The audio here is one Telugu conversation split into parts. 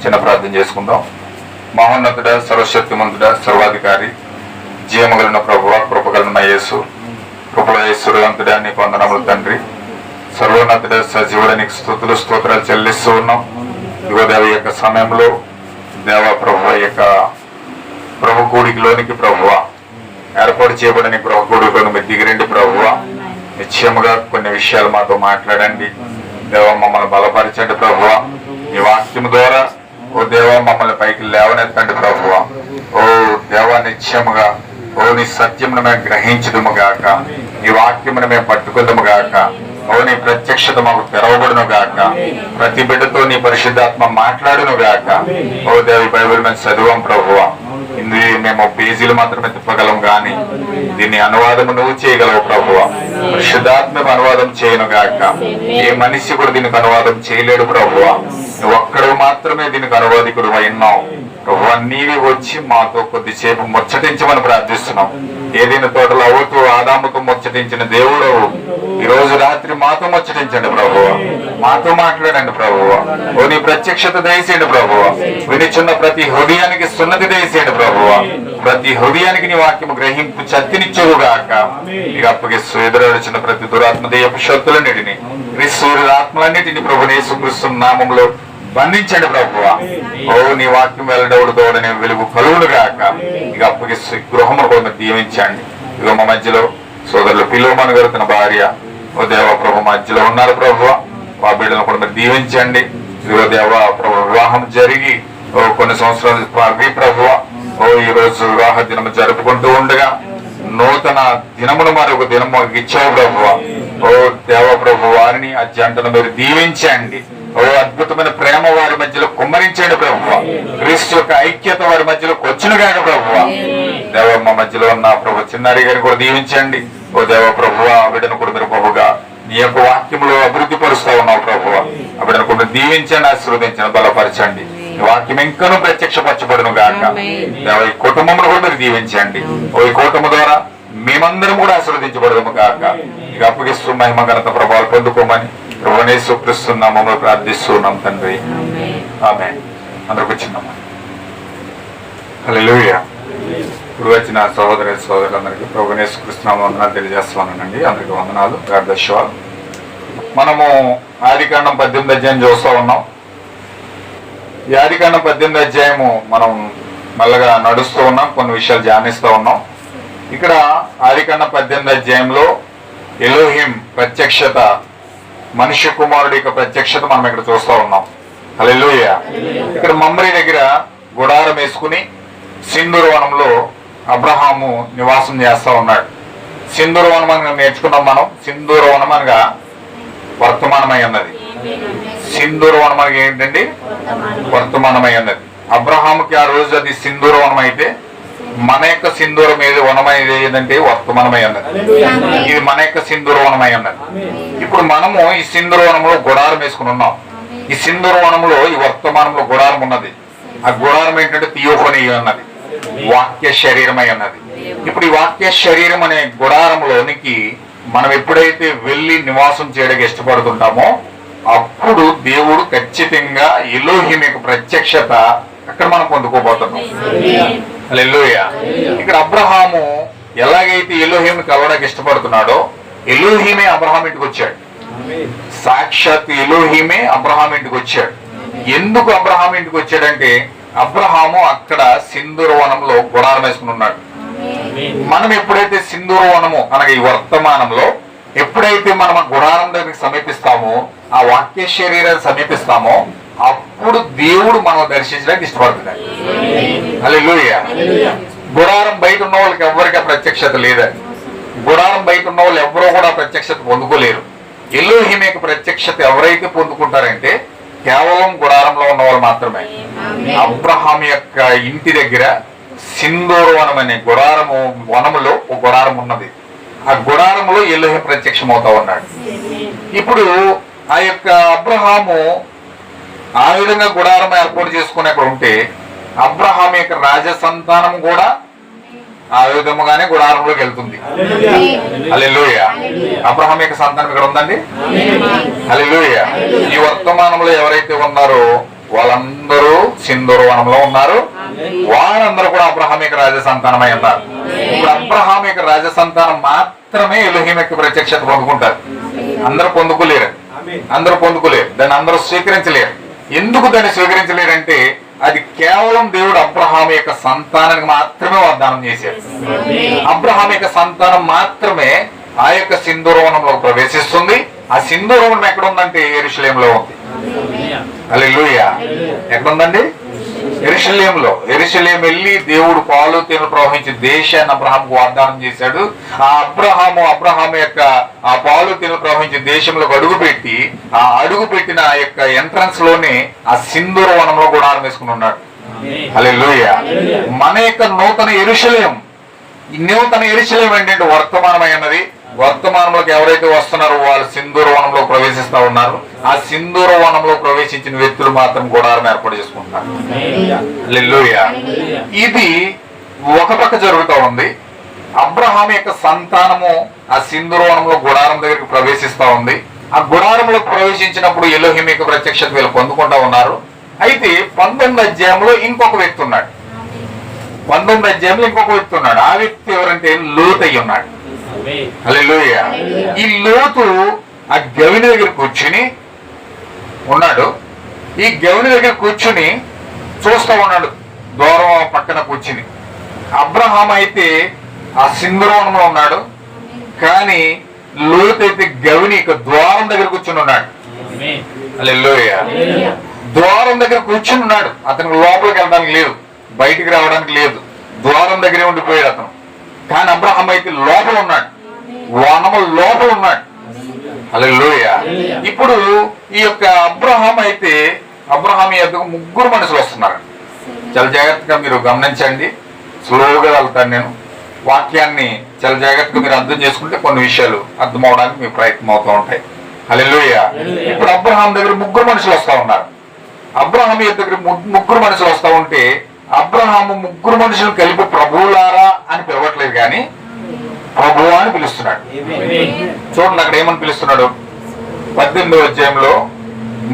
చిన్న ప్రార్థన చేసుకుందాం. మహోన్నతుడ, సర్వశక్తిమంతుడ, సర్వాధికారి, జీవమగలిగిన ప్రభువ, కృపగలిగిన యేసు, కృపలయేశ్వరువంతుడా, నీకు వందనములు తండ్రి. సర్వోన్నతుడ, సజీవుడ, నీకు స్తుతులు స్తోత్రాలు చెల్లిస్తూ ఉన్నాం. ఇదిగో దేవ యొక్క సమయంలో దేవ ప్రభువ యొక్క ప్రభు కూడికిలోనికి ప్రభువ ఏర్పాటు చేయబడిన ప్రభు కూడికలోని మీరు దిగిరండి ప్రభువ. నిశ్చయముగా కొన్ని విషయాలు మాతో మాట్లాడండి దేవ. మమ్మల్ని బలపరచండి ప్రభువ. ఈ వాక్యం ద్వారా ఓ దేవ మమ్మల్ని పైకి లేవనెత్తండి ప్రభువ. ఓ దేవ నిశ్చయముగా ఓ నీ సత్యమును మేము గ్రహించదుము గాక, నీ వాక్యమును మేము పట్టుకుందాము గాక, ఓ నీ ప్రత్యక్షత మాకు తెరవబడును గాక, ప్రతి బిడ్డతో నీ పరిశుద్ధాత్మ మాట్లాడును గాక. ఓ దేవ బైబిల్ మేము చదివాం ప్రభువ. ఇది మేము పేజీలు మాత్రమే తిప్పగలం కానీ దీన్ని అనువాదము నువ్వు చేయగలవు ప్రభువ. పరిశుద్ధాత్మ అనువాదం చేయను గాక. ఏ మనిషి కూడా దీనికి అనువాదం చేయలేడు ప్రభువ. నువ్వు ఒక్కడు మాత్రమే దీనికి అనువాదికుడు అయినావు ప్రభువ. నీవి వచ్చి మాతో కొద్దిసేపు ముచ్చటించమని ప్రార్థిస్తున్నాం. ఏదైనా తోటలో అవుతూ ఆదాముతో ముచ్చటించిన దేవుడు ఈ రోజు రాత్రి మాతో ముచ్చటించండి ప్రభువ. మాతో మాట్లాడండి ప్రభువ. ఓ నీ ప్రత్యక్షత దయచేయండి ప్రభువ. వినిచున్న ప్రతి హృదయానికి సున్నతి దయచేయండి ప్రభువ. ప్రతి హృదయానికి నీ వాక్యము గ్రహింపు శక్తినిచ్చేవుగాక. ఇక అప్పగిస్తూ ఎదురొచ్చిన ప్రతి దురాత్మ దయ్యపు శక్తులన్నిటిని, క్రీస్తు ఆత్మలన్నిటిని ప్రభుని యేసుక్రీస్తు నామములో బంధించండి ప్రభువ. ఓ నీ వాక్యం వెల్లడవుడు తోడని వెలుగు కలుగులుగాక. ఇక అప్పగిస్తూ గృహమును కూడా దీవించండి. ఇక మా మధ్యలో సోదరులు పిలువమని గారు తన భార్య ఓ దేవ ప్రభు మధ్యలో ఉన్నారు ప్రభువ. మా బిడ్డలను కూడా మీరు దీవించండి. ఇదిగో దేవ ప్రభు వివాహం జరిగి కొన్ని సంవత్సరాలు ప్రభువ ఓ ఈ రోజు వివాహ దినము జరుపుకుంటూ ఉండగా నూతన దినమును మరొక దినము ఇచ్చావు ప్రభువ. ఓ దేవ ప్రభు వారిని ఆ జంటను మీరు దీవించండి. ఓ అద్భుతమైన ప్రేమ వారి మధ్యలో కుమ్మరించండి ప్రభువ. క్రీస్తు యొక్క ఐక్యత వారి మధ్యలో వచ్చునుగాక ప్రభువ. దేవ మా మధ్యలో ఉన్న ప్రభు చిన్నారి గారిని కూడా దీవించండి. ఓ దేవ ప్రభువ ఆ బిడ్డను కూడా మీరు ప్రభుగా నీ యొక్క వాక్యంలో అభివృద్ధి పరుస్తా ఉన్నావు ప్రభువ. ఆ బిడ్డను కూడా దీవించండి, ఆశీర్వదించండి, బలపరచండి. వాక్యం ఇంకనూ ప్రత్యక్షపరచబడును గాక. దేవ ఈ కుటుంబమును కూడా మీరు దీవించండి. ఓ ఈ కుటుంబం ద్వారా మేమందరం కూడా ఆశీర్వదించబడము గాక. ఇక అప్పగిస్తూ మహిమ ఘనత ప్రభావాలు పొందుకోమని ప్రభువునే యేసుక్రీస్తు నామములో ప్రార్థిస్తున్నాం తండ్రి, ఆమేన్. అందరూ కూర్చున్నాము. హల్లెలూయా. ఇప్పుడు వచ్చిన సోదరులందరికీ ప్రభువునే యేసుక్రీస్తు నామములో వందనాలు తెలియజేస్తున్నానండి. అందరికీ వందనాలు, ప్రార్థించేవాళ్ళు. మనము ఆదికాండం 18 అధ్యాయం చూస్తూ ఉన్నాం. ఈ ఆదికాండం 18 అధ్యాయము మనం మళ్ళగా నడుస్తూ ఉన్నాం, కొన్ని విషయాలు ధ్యానిస్తూ ఉన్నాం. ఇక్కడ ఆదికాండం 18 అధ్యాయంలో ఎలోహిం ప్రత్యక్షత, మనుష్య కుమారుడి యొక్క ప్రత్యక్షత మనం ఇక్కడ చూస్తూ ఉన్నాం. హల్లెలూయా. ఇక్కడ మమ్రీ దగ్గర గుడారం వేసుకుని సింధూర వనంలో అబ్రహాము నివాసం చేస్తూ ఉన్నాడు. సింధూర వనం అనగా నేర్చుకున్నాం మనం. సింధూర వనం అనగా వర్తమానమై ఉన్నది. సింధూర వనం అనగా ఏంటండి? వర్తమానమై ఉన్నది. అబ్రహాముకి ఆ రోజు అది సింధూర వనం అయితే మన యొక్క సింధూరం ఏది వనమై ఏదంటే వర్తమానమై ఉన్నది. ఇది మన యొక్క సింధూర వనమై ఉన్నది. ఇప్పుడు మనము ఈ సింధూర వనంలో గుడారం వేసుకుని ఉన్నాం. ఈ సింధూర వనంలో ఈ వర్తమానంలో గుడారం ఉన్నది. ఆ గుడారం ఏంటంటే థియోఫనీ అన్నది, వాక్య శరీరమై ఉన్నది. ఇప్పుడు ఈ వాక్య శరీరం అనే గుడారంలోనికి మనం ఎప్పుడైతే వెళ్ళి నివాసం చేయడానికి ఇష్టపడుతుంటామో అప్పుడు దేవుడు ఖచ్చితంగా ఎలోహిం యొక్క ప్రత్యక్షత అక్కడ మనం పొందుకోబోతున్నాం. హల్లెలూయా. ఇక్కడ అబ్రహాము ఎలాగైతే ఎలోహింని కలవడానికి ఇష్టపడుతున్నాడో ఎలోహిమే అబ్రహాం ఇంటికి వచ్చాడు. సాక్షాత్ ఎలోహిమే అబ్రహాం ఇంటికి వచ్చాడు. ఎందుకు అబ్రహాం ఇంటికి వచ్చాడంటే అబ్రహాము అక్కడ సింధూర వనంలో గుడారం వేసుకుని ఉన్నాడు. మనం ఎప్పుడైతే సింధూర వనము అనగా ఈ వర్తమానంలో ఎప్పుడైతే మనం ఆ గుడారం దగ్గరికి సమీపిస్తామో, ఆ వాక్య శరీరాన్ని సమీపిస్తామో అప్పుడు దేవుడు మనం దర్శించడానికి ఇష్టపడుతున్నాడు. హల్లెలూయా. గుడారం బయట ఉన్న వాళ్ళకి ఎవరికి ప్రత్యక్షత లేదండి. గుడారం బయట ఉన్న వాళ్ళు ఎవరో కూడా ప్రత్యక్షత పొందుకోలేరు. ఎలోహిం యొక్క ప్రత్యక్షత ఎవరైతే పొందుకుంటారంటే కేవలం గుడారంలో ఉన్న వాళ్ళు మాత్రమే. అబ్రహాం యొక్క ఇంటి దగ్గర సింధూర వనం అనే గుడారము వనములో ఒక గుడారం ఉన్నది. ఆ గుడారములో ఎలోహిం ప్రత్యక్షం అవుతా ఉన్నాడు. ఇప్పుడు ఆ యొక్క అబ్రహాము ఆ విధంగా గుడారం ఏర్పాటు చేసుకుని అక్కడ ఉంటే అబ్రహాం యొక్క రాజ సంతానం కూడా ఆ విధముగానే గుడారంలోకి వెళ్తుంది. హల్లెలూయా. అబ్రహాం యొక్క సంతానం ఇక్కడ ఉందండి. హల్లెలూయా. ఈ వర్తమానంలో ఎవరైతే ఉన్నారో వాళ్ళందరూ సింధూర వనంలో ఉన్నారు. వారందరూ కూడా అబ్రహాం యొక్క రాజ సంతానమై ఉన్నారు. ఇప్పుడు అబ్రహాం యొక్క రాజ సంతానం మాత్రమే ఎలోహిం యొక్క ప్రత్యక్షత పొందుకుంటారు. అందరూ పొందుకోలేరు, దాన్ని అందరూ స్వీకరించలేరు. ఎందుకు దాన్ని స్వీకరించలేరంటే అది కేవలం దేవుడు అబ్రహాం యొక్క సంతానానికి మాత్రమే వాగ్దానం చేశాడు. అబ్రహాం యొక్క సంతానం మాత్రమే ఆ యొక్క సింధూరవనంలో ప్రవేశిస్తుంది. ఆ సింధూరవనం ఎక్కడ ఉందంటే యెరూషలేములో ఉంది. హల్లెలూయా. ఎక్కడ ఉందండి? యెరూషలేములో. యెరూషలేము వెళ్ళి దేవుడు పాలు తేనెలు ప్రవహించే దేశాన్ని అబ్రహాంకు వాగ్దానం చేశాడు. ఆ అబ్రహాము యొక్క ఆ పాలు తేనెలు ప్రవహించే దేశంలోకి అడుగుపెట్టి ఆ అడుగుపెట్టిన ఆ యొక్క ఎంట్రన్స్ లోనే ఆ సింధూర వనంలో గుడారం వేసుకుని ఉన్నాడు. హల్లెలూయా. మన యొక్క నూతన యెరూషలేం ఏంటంటే వర్తమానమైనది. వర్తమానంలోకి ఎవరైతే వస్తున్నారో వాళ్ళు సింధూర వనంలో ప్రవేశిస్తా ఉన్నారు. ఆ సింధూర వనంలో ప్రవేశించిన వ్యక్తులు మాత్రం గుడారం ఏర్పాటు చేసుకుంటున్నారు. హల్లెలూయా. ఇది ఒక పక్క జరుగుతూ ఉంది. అబ్రహాం యొక్క సంతానము ఆ సింధూర వనంలో గుడారం దగ్గరికి ప్రవేశిస్తా ఉంది. ఆ గుడారంలో ప్రవేశించినప్పుడు ఎలోహిం యొక్క ప్రత్యక్షత వీళ్ళు పొందుకుంటా ఉన్నారు. అయితే 19వ అధ్యాయంలో ఇంకొక వ్యక్తి ఉన్నాడు. ఆ వ్యక్తి ఎవరంటే లోతు అయి ఉన్నాడు. హల్లెలూయా. ఈ లోతు ఆ గవిని దగ్గర కూర్చుని ఉన్నాడు. ఈ గవిని దగ్గర కూర్చుని చూస్తా ఉన్నాడు, దూరం పక్కన కూర్చుని. అబ్రహాం అయితే ఆ సింధూరవనంలో ఉన్నాడు, కానీ లోతు అయితే గవిని ద్వారం దగ్గర కూర్చుని ఉన్నాడు. హల్లెలూయా. ద్వారం దగ్గర కూర్చుని ఉన్నాడు. అతనికి లోపలికి వెళ్ళడానికి లేదు, బయటికి రావడానికి లేదు, ద్వారం దగ్గరే ఉండిపోయాడు అతను. కానీ అబ్రహాం అయితే లోపల ఉన్నాడు, వనము లోపల ఉన్నాడు. హల్లెలూయా. ఇప్పుడు ఈ యొక్క అబ్రహాం యొక్క ముగ్గురు మనుషులు వస్తున్నారు. చాలా జాగ్రత్తగా మీరు గమనించండి. స్లోగా వెళ్తాను నేను. వాక్యాన్ని చాలా జాగ్రత్తగా మీరు అర్థం చేసుకుంటే కొన్ని విషయాలు అర్థం అవడానికి మీ ప్రయత్నం అవుతూ ఉంటాయి. హల్లెలూయా. ఇప్పుడు అబ్రహాం దగ్గర ముగ్గురు మనుషులు వస్తా ఉన్నారు. అబ్రహాం దగ్గర ముగ్గురు మనుషులు వస్తా ఉంటే అబ్రహాము ముగ్గురు మనుషులు కలిపి ప్రభువులారా అని పిలవట్లేదు, కానీ ప్రభువా అని పిలుస్తున్నాడు. చూడండి అక్కడ ఏమని పిలుస్తున్నాడు. 18వ అధ్యాయంలో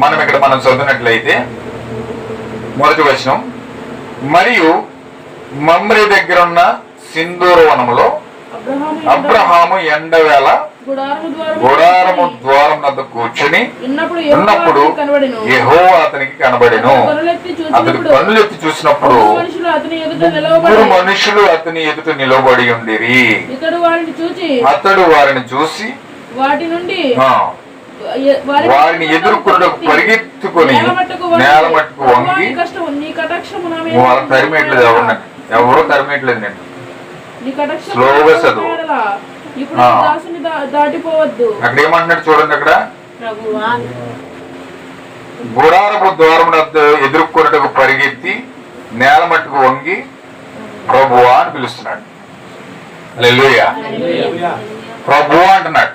మనం చదివినట్లయితే మొదటి వచనం, మరియు మమ్రే దగ్గర ఉన్న సింధూర వనములో అబ్రహాము ఎండవేళ గుడారము ద్వారం వద్ద కూర్చుని ఉన్నప్పుడు యెహోవా అతనికి కనబడెను. అతని కన్నులెత్తి చూసినప్పుడు ముగ్గురు మనుషులు అతని ఎదుట నిలబడి ఉండిరి. అతడు వారిని చూసి వారిని ఎదుర్కొంటకు పరిగెత్తుకొని నేల మట్టుకు వంగి, వాళ్ళని తరిమేయట్లేదు, ఎవరో తరిమేయట్లేదు. నేను స్లోగా చదువు. అక్కడ ఏమంటున్నాడు చూడండి. అక్కడ గుడారపు ద్వారం ఎదుర్కొన్నట్టుకు పరిగెత్తి నేల మట్టుకు వంగి ప్రభువా అని పిలుస్తున్నాడు. హల్లెలూయా. ప్రభువా అంటున్నాడు.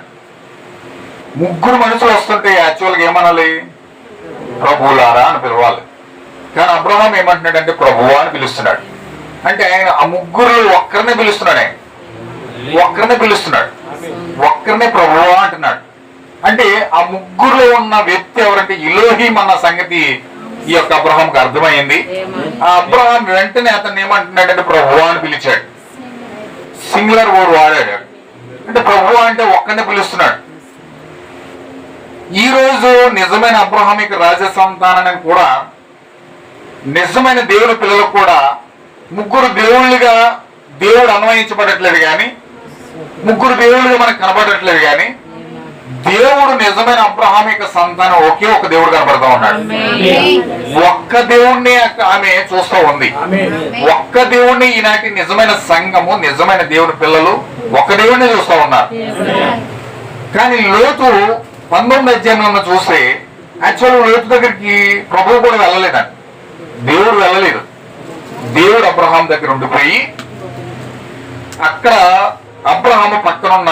ముగ్గురు మనుషులు వస్తుంటే యాక్చువల్గా ఏమనాలి? ప్రభువులారా అని పిలవాలి. కానీ అబ్రహాం ఏమంటున్నాడంటే ప్రభువా అని పిలుస్తున్నాడు. అంటే ఆయన ఆ ముగ్గురు ఒక్కరినే పిలుస్తున్నాడు. ఒక్కరినే ప్రభువా అంటున్నాడు. అంటే ఆ ముగ్గురులో ఉన్న వ్యక్తి ఎవరంటే ఎలోహిం అన్న సంగతి ఈ యొక్క అబ్రహాంకి అర్థమైంది. ఆ అబ్రహాం వెంటనే అతన్ని ఏమంటున్నాడంటే ప్రభువా అని పిలిచాడు. సింగులర్ వర్డ్ వాడాడు. అంటే ప్రభువా అంటే ఒక్కరినే పిలుస్తున్నాడు. ఈ రోజు నిజమైన అబ్రహాం యొక్క రాజ సంతానాన్ని కూడా, నిజమైన దేవుని పిల్లలకు కూడా ముగ్గురు దేవుళ్ళుగా దేవుడు అన్వయించబడట్లేదు, కానీ ముగ్గురు దేవుళ్ళుగా మనకు కనబడట్లేదు, కానీ దేవుడు నిజమైన అబ్రహాం యొక్క సంతానం ఒకే ఒక దేవుడు కనబడతా ఉన్నాడు. ఒక్క దేవుణ్ణి ఆమె చూస్తూ ఉంది. ఒక్క దేవుణ్ణి ఈనాటి నిజమైన సంఘము, నిజమైన దేవుని పిల్లలు ఒక్క దేవుణ్ణి చూస్తూ ఉన్నారు. కానీ లోతు 19వ అధ్యాయంలో చూస్తే యాక్చువల్ లోతు దగ్గరికి ప్రభువు కూడా వెళ్ళలేదండి. దేవుడు వెళ్ళలేదు. దేవుడు అబ్రహాం దగ్గర ఉండిపోయి అక్కడ అబ్రహాము పక్కన ఉన్న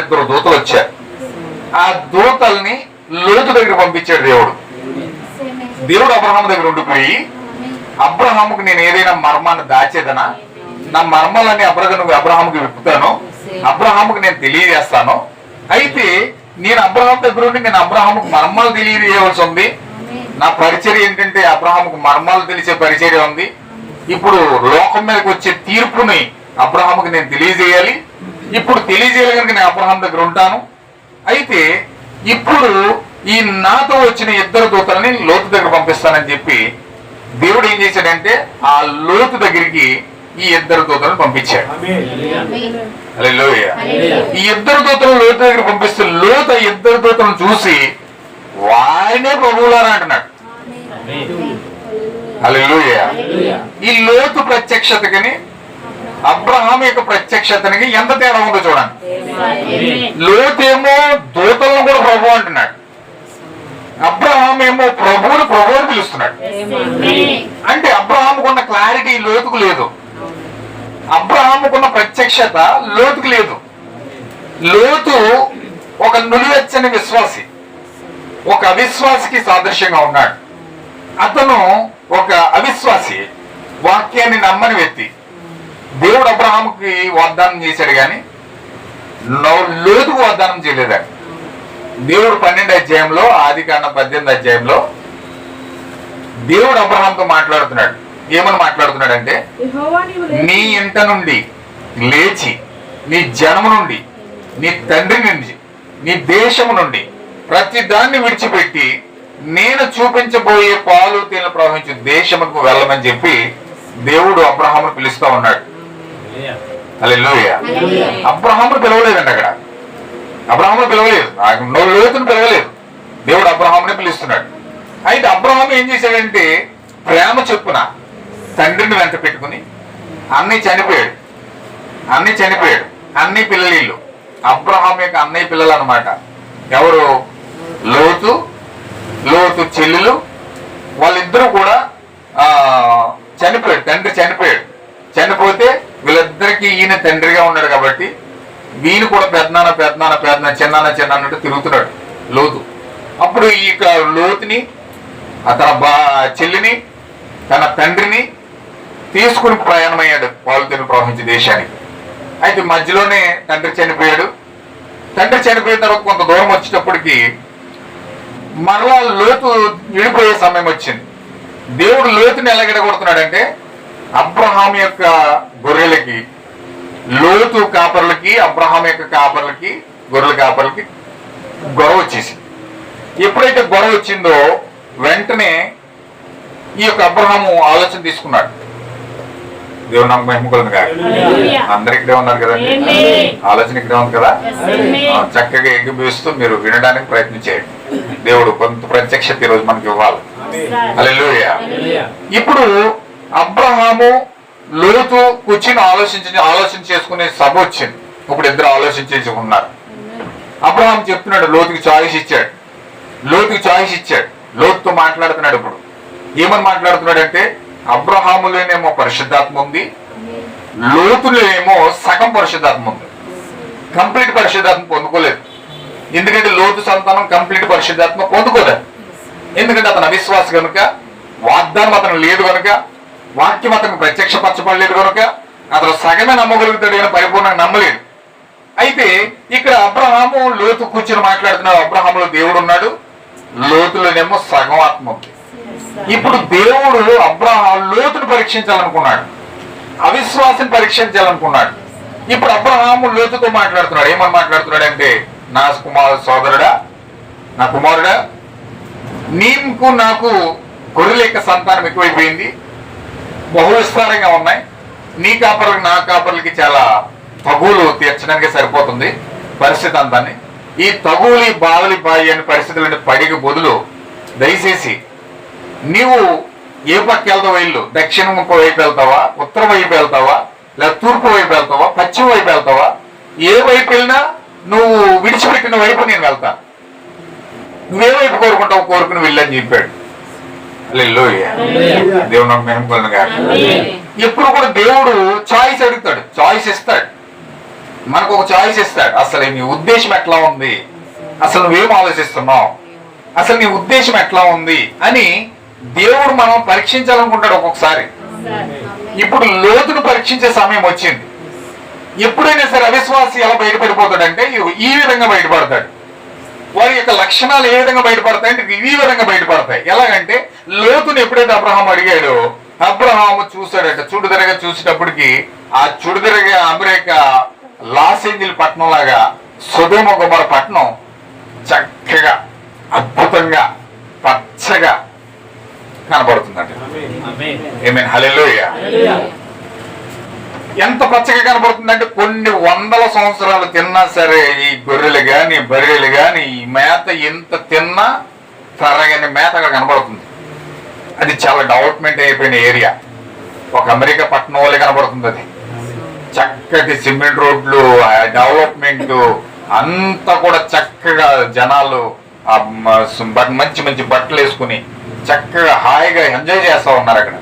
ఇద్దరు దూతలు వచ్చారు. ఆ దూతల్ని లోతు దగ్గర పంపించాడు దేవుడు. అబ్రహాం దగ్గర ఉండిపోయి అబ్రహాముకు నేను ఏదైనా మర్మాన్ని దాచేదనా, నా మర్మాలని అబ్రహాముకి విప్పుతాను, అబ్రహాముకు నేను తెలియజేస్తాను. అయితే నేను అబ్రహాం దగ్గర ఉండి నేను అబ్రహాముకు మర్మాలు తెలియజేయవలసి ఉంది. నా పరిచర్య ఏంటంటే అబ్రహాముకు మర్మాలు తెలిసే పరిచర్య ఉంది. ఇప్పుడు లోకం మీదకి వచ్చే తీర్పుని అబ్రహాముకి నేను తెలియజేయాలి. ఇప్పుడు తెలియజేయాలి కనుక నేను అబ్రహాం దగ్గర ఉంటాను. అయితే ఇప్పుడు ఈ నాతో వచ్చిన ఇద్దరు దూతలని లోతు దగ్గర పంపిస్తానని చెప్పి దేవుడు ఏం చేశాడంటే ఆ లోతు దగ్గరికి ఈ ఇద్దరు దూతలను పంపించాడు. హల్లెలూయా. ఈ ఇద్దరు దూతలు లోతు దగ్గర పంపిస్తే లోతు ఆ ఇద్దరు దూతలను చూసి వారినే ప్రభువులారా అంటున్నాడు. హల్లెలూయా. ఈ లోతు ప్రత్యక్షతకి అబ్రహాం యొక్క ప్రత్యక్షతనికి ఎంత తేడా ఉందో చూడండి. లోతు ఏమో దూతలను కూడా ప్రభు అంటున్నాడు, అబ్రహాం ఏమో ప్రభువుని పిలుస్తున్నాడు. అంటే అబ్రహాముకున్న క్లారిటీ లోతుకు లేదు, అబ్రహాముకున్న ప్రత్యక్షత లోతుకు లేదు. లోతు ఒక నులివెచ్చని విశ్వాసి, ఒక అవిశ్వాసికి సాదృశ్యంగా ఉన్నాడు. అతను ఒక అవిశ్వాసి, వాక్యాన్ని నమ్మని వ్యక్తి. దేవుడు అబ్రహాముకి వాగ్దానం చేశాడు కానీ లోతుకు వాగ్దానం చేయలేదండి. దేవుడు 12వ అధ్యాయంలో, ఆదికాండం 18వ అధ్యాయంలో దేవుడు అబ్రహాంతో మాట్లాడుతున్నాడు. ఏమని మాట్లాడుతున్నాడంటే, నీ ఇంట నుండి లేచి నీ జనము నుండి నీ తండ్రి నుండి నీ దేశము నుండి ప్రతి దాన్ని విడిచిపెట్టి నేను చూపించబోయే పాలు తేనెలు ప్రవహించే దేశముకు వెళ్ళమని చెప్పి దేవుడు అబ్రహామును పిలుస్తా ఉన్నాడు. హల్లెలూయా. అబ్రహామును పిలవలేదండి అక్కడ, అబ్రహామును పిలవలేదు, లోతును పిలవలేదు, దేవుడు అబ్రహాముని పిలుస్తున్నాడు. అయితే అబ్రహాము ఏం చేశాడంటే ప్రేమ చొప్పున తండ్రిని వెంట పెట్టుకుని అన్నయ్య చనిపోయాడు. అన్నయ్య పిల్లలు అబ్రహాం యొక్క అన్నయ్య పిల్లలు అన్నమాట. ఎవరు? లోతు చెల్లెలు, వాళ్ళిద్దరూ కూడా చనిపోయాడు. తండ్రి చనిపోతే వీళ్ళిద్దరికి ఈయన తండ్రిగా ఉన్నాడు కాబట్టి వీళ్ళు కూడా పెద్దనాన్న చిన్న అన్నట్టు తిరుగుతున్నాడు లోతు. అప్పుడు ఈ లోతుని తన చెల్లిని తన తండ్రిని తీసుకుని ప్రయాణమయ్యాడు పాలుతీను ప్రవహించే దేశానికి. అయితే మధ్యలోనే తండ్రి చనిపోయిన తర్వాత కొంత దూరం వచ్చేటప్పటికి మరలా లోతు విడిపోయే సమయం వచ్చింది. దేవుడు లోతుని ఎలా ఎడగొడుతున్నాడంటే అబ్రహాం యొక్క గొర్రెలకి, లోతు కాపర్లకి, అబ్రహాం యొక్క కాపర్లకి, గొర్రెల కాపర్లకి గొడవ వచ్చేసింది. ఎప్పుడైతే గొడవ వచ్చిందో వెంటనే ఈ యొక్క అబ్రహాము ఆలోచన తీసుకున్నాడు. దేవుడు నాకు మహిమ కలుగును గాక. అందరు ఇక్కడే ఉన్నారు కదండి, ఆలోచన ఇక్కడే ఉంది కదా. చక్కగా ఎగ్గిపిస్తూ మీరు వినడానికి ప్రయత్నం చేయండి. దేవుడు కొంత ప్రత్యక్షత ఈరోజు మనకి ఇవ్వాలి. హల్లెలూయా. ఇప్పుడు అబ్రహాము లోతు కూర్చుని ఆలోచన చేసుకునే సభ వచ్చింది. ఇప్పుడు ఇద్దరు ఆలోచించేసి ఉన్నారు. అబ్రహాం చెప్తున్నాడు, లోతుకి చాయిస్ ఇచ్చాడు. లోతుతో మాట్లాడుతున్నాడు. ఇప్పుడు ఏమని మాట్లాడుతున్నాడంటే అబ్రహాములోనేమో పరిశుద్ధాత్మ ఉంది, లోతులోనేమో సగం పరిశుద్ధాత్మ ఉంది, కంప్లీట్ పరిశుద్ధాత్మ పొందుకోలేదు. ఎందుకంటే లోతు సంతానం కంప్లీట్ పరిశుద్ధాత్మ పొందుకోలేదు. ఎందుకంటే అతను అవిశ్వాస కనుక, వాగ్దానం అతను లేదు కనుక, వాక్యం అతనికి ప్రత్యక్షపరచబడలేదు కనుక అతను సగమే నమ్మగలుగుతాడు కానీ పరిపూర్ణంగా నమ్మలేదు. అయితే ఇక్కడ అబ్రహాము లోతు కూర్చొని మాట్లాడుతున్నాడు. అబ్రహాములో దేవుడు ఉన్నాడు, లోతులోనేమో సగం ఆత్మ ఉంది. ఇప్పుడు దేవుడు లోతును పరీక్షించాలనుకున్నాడు, అవిశ్వాసం పరీక్షించాలనుకున్నాడు. ఇప్పుడు అబ్రహాము లోతుతో మాట్లాడుతున్నాడు. ఏమని మాట్లాడుతున్నాడు అంటే, నా కుమారుడా, నాకు గొర్రెల యొక్క సంతానం ఎక్కువైపోయింది, బహువిస్తారంగా ఉన్నాయి. నీ కాపర్లకి నా కాపర్లకి చాలా తగులు తీర్చడానికి సరిపోతుంది పరిస్థితి అంతాన్ని. ఈ తగులి బావలి బాయి అనే పరిస్థితులని పడికి బదులు దయచేసి నీవు ఏ పక్క వెళ్తావో వెళ్ళు, దక్షిణం వైపు వెళ్తావా, ఉత్తరం వైపు వెళ్తావా, లేదా తూర్పు వైపు వెళ్తావా, పశ్చిమ వైపు వెళ్తావా, ఏ వైపు వెళ్ళినా నువ్వు విడిచిపెట్టిన వైపు నేను వెళ్తాను, నువ్వే వైపు కోరుకుని వెళ్ళని చెప్పాడు. హల్లెలూయా. దేవుడు నాకు మహిమ కలుగును గాక. ఎప్పుడు కూడా దేవుడు చాయిస్ అడుగుతాడు, చాయిస్ ఇస్తాడు, మనకు ఒక చాయిస్ ఇస్తాడు. అసలు నీ ఉద్దేశం ఎట్లా ఉంది, అసలు నువ్వేం ఆలోచిస్తున్నావు, అసలు నీ ఉద్దేశం ఎట్లా ఉంది అని దేవుడు మనం పరీక్షించాలనుకుంటాడు ఒక్కొక్కసారి. ఇప్పుడు లోతును పరీక్షించే సమయం వచ్చింది. ఎప్పుడైనా సరే అవిశ్వాసి ఎలా బయటపడిపోతాడంటే ఈ విధంగా బయటపడతాడు. వారి యొక్క లక్షణాలు ఏ విధంగా బయటపడతాయి అంటే ఈ విధంగా బయటపడతాయి. ఎలాగంటే లోతుని ఎప్పుడైతే అబ్రహాం అడిగాడో అబ్రహాము చూశాడట. చుడుదరగా చూసేటప్పటికి ఆ చుడుదరగా అమెరికా లాస్ ఏంజల్ పట్టణం లాగా సొదొమ గొమొర్రా పట్టణం చక్కగా అద్భుతంగా పచ్చగా కనబడుతుందండి. ఆమేన్, హల్లెలూయా. ఎంత పచ్చగా కనబడుతుందంటే కొన్ని వందల సంవత్సరాలు తిన్నా సరే ఈ గొర్రెలు గాని బర్రెలు గాని ఈ మేత ఎంత తిన్నా తరగని మేత అక్కడ కనబడుతుంది. అది చాలా డెవలప్మెంట్ అయిపోయిన ఏరియా. ఒక అమెరికా పట్టణం వల్లే కనబడుతుంది. అది చక్కటి సిమెంట్ రోడ్లు, డెవలప్మెంట్ అంతా కూడా చక్కగా జనాలు మంచి మంచి బట్టలు వేసుకుని చక్కగా హాయిగా ఎంజాయ్ చేస్తా ఉన్నారు అక్కడ.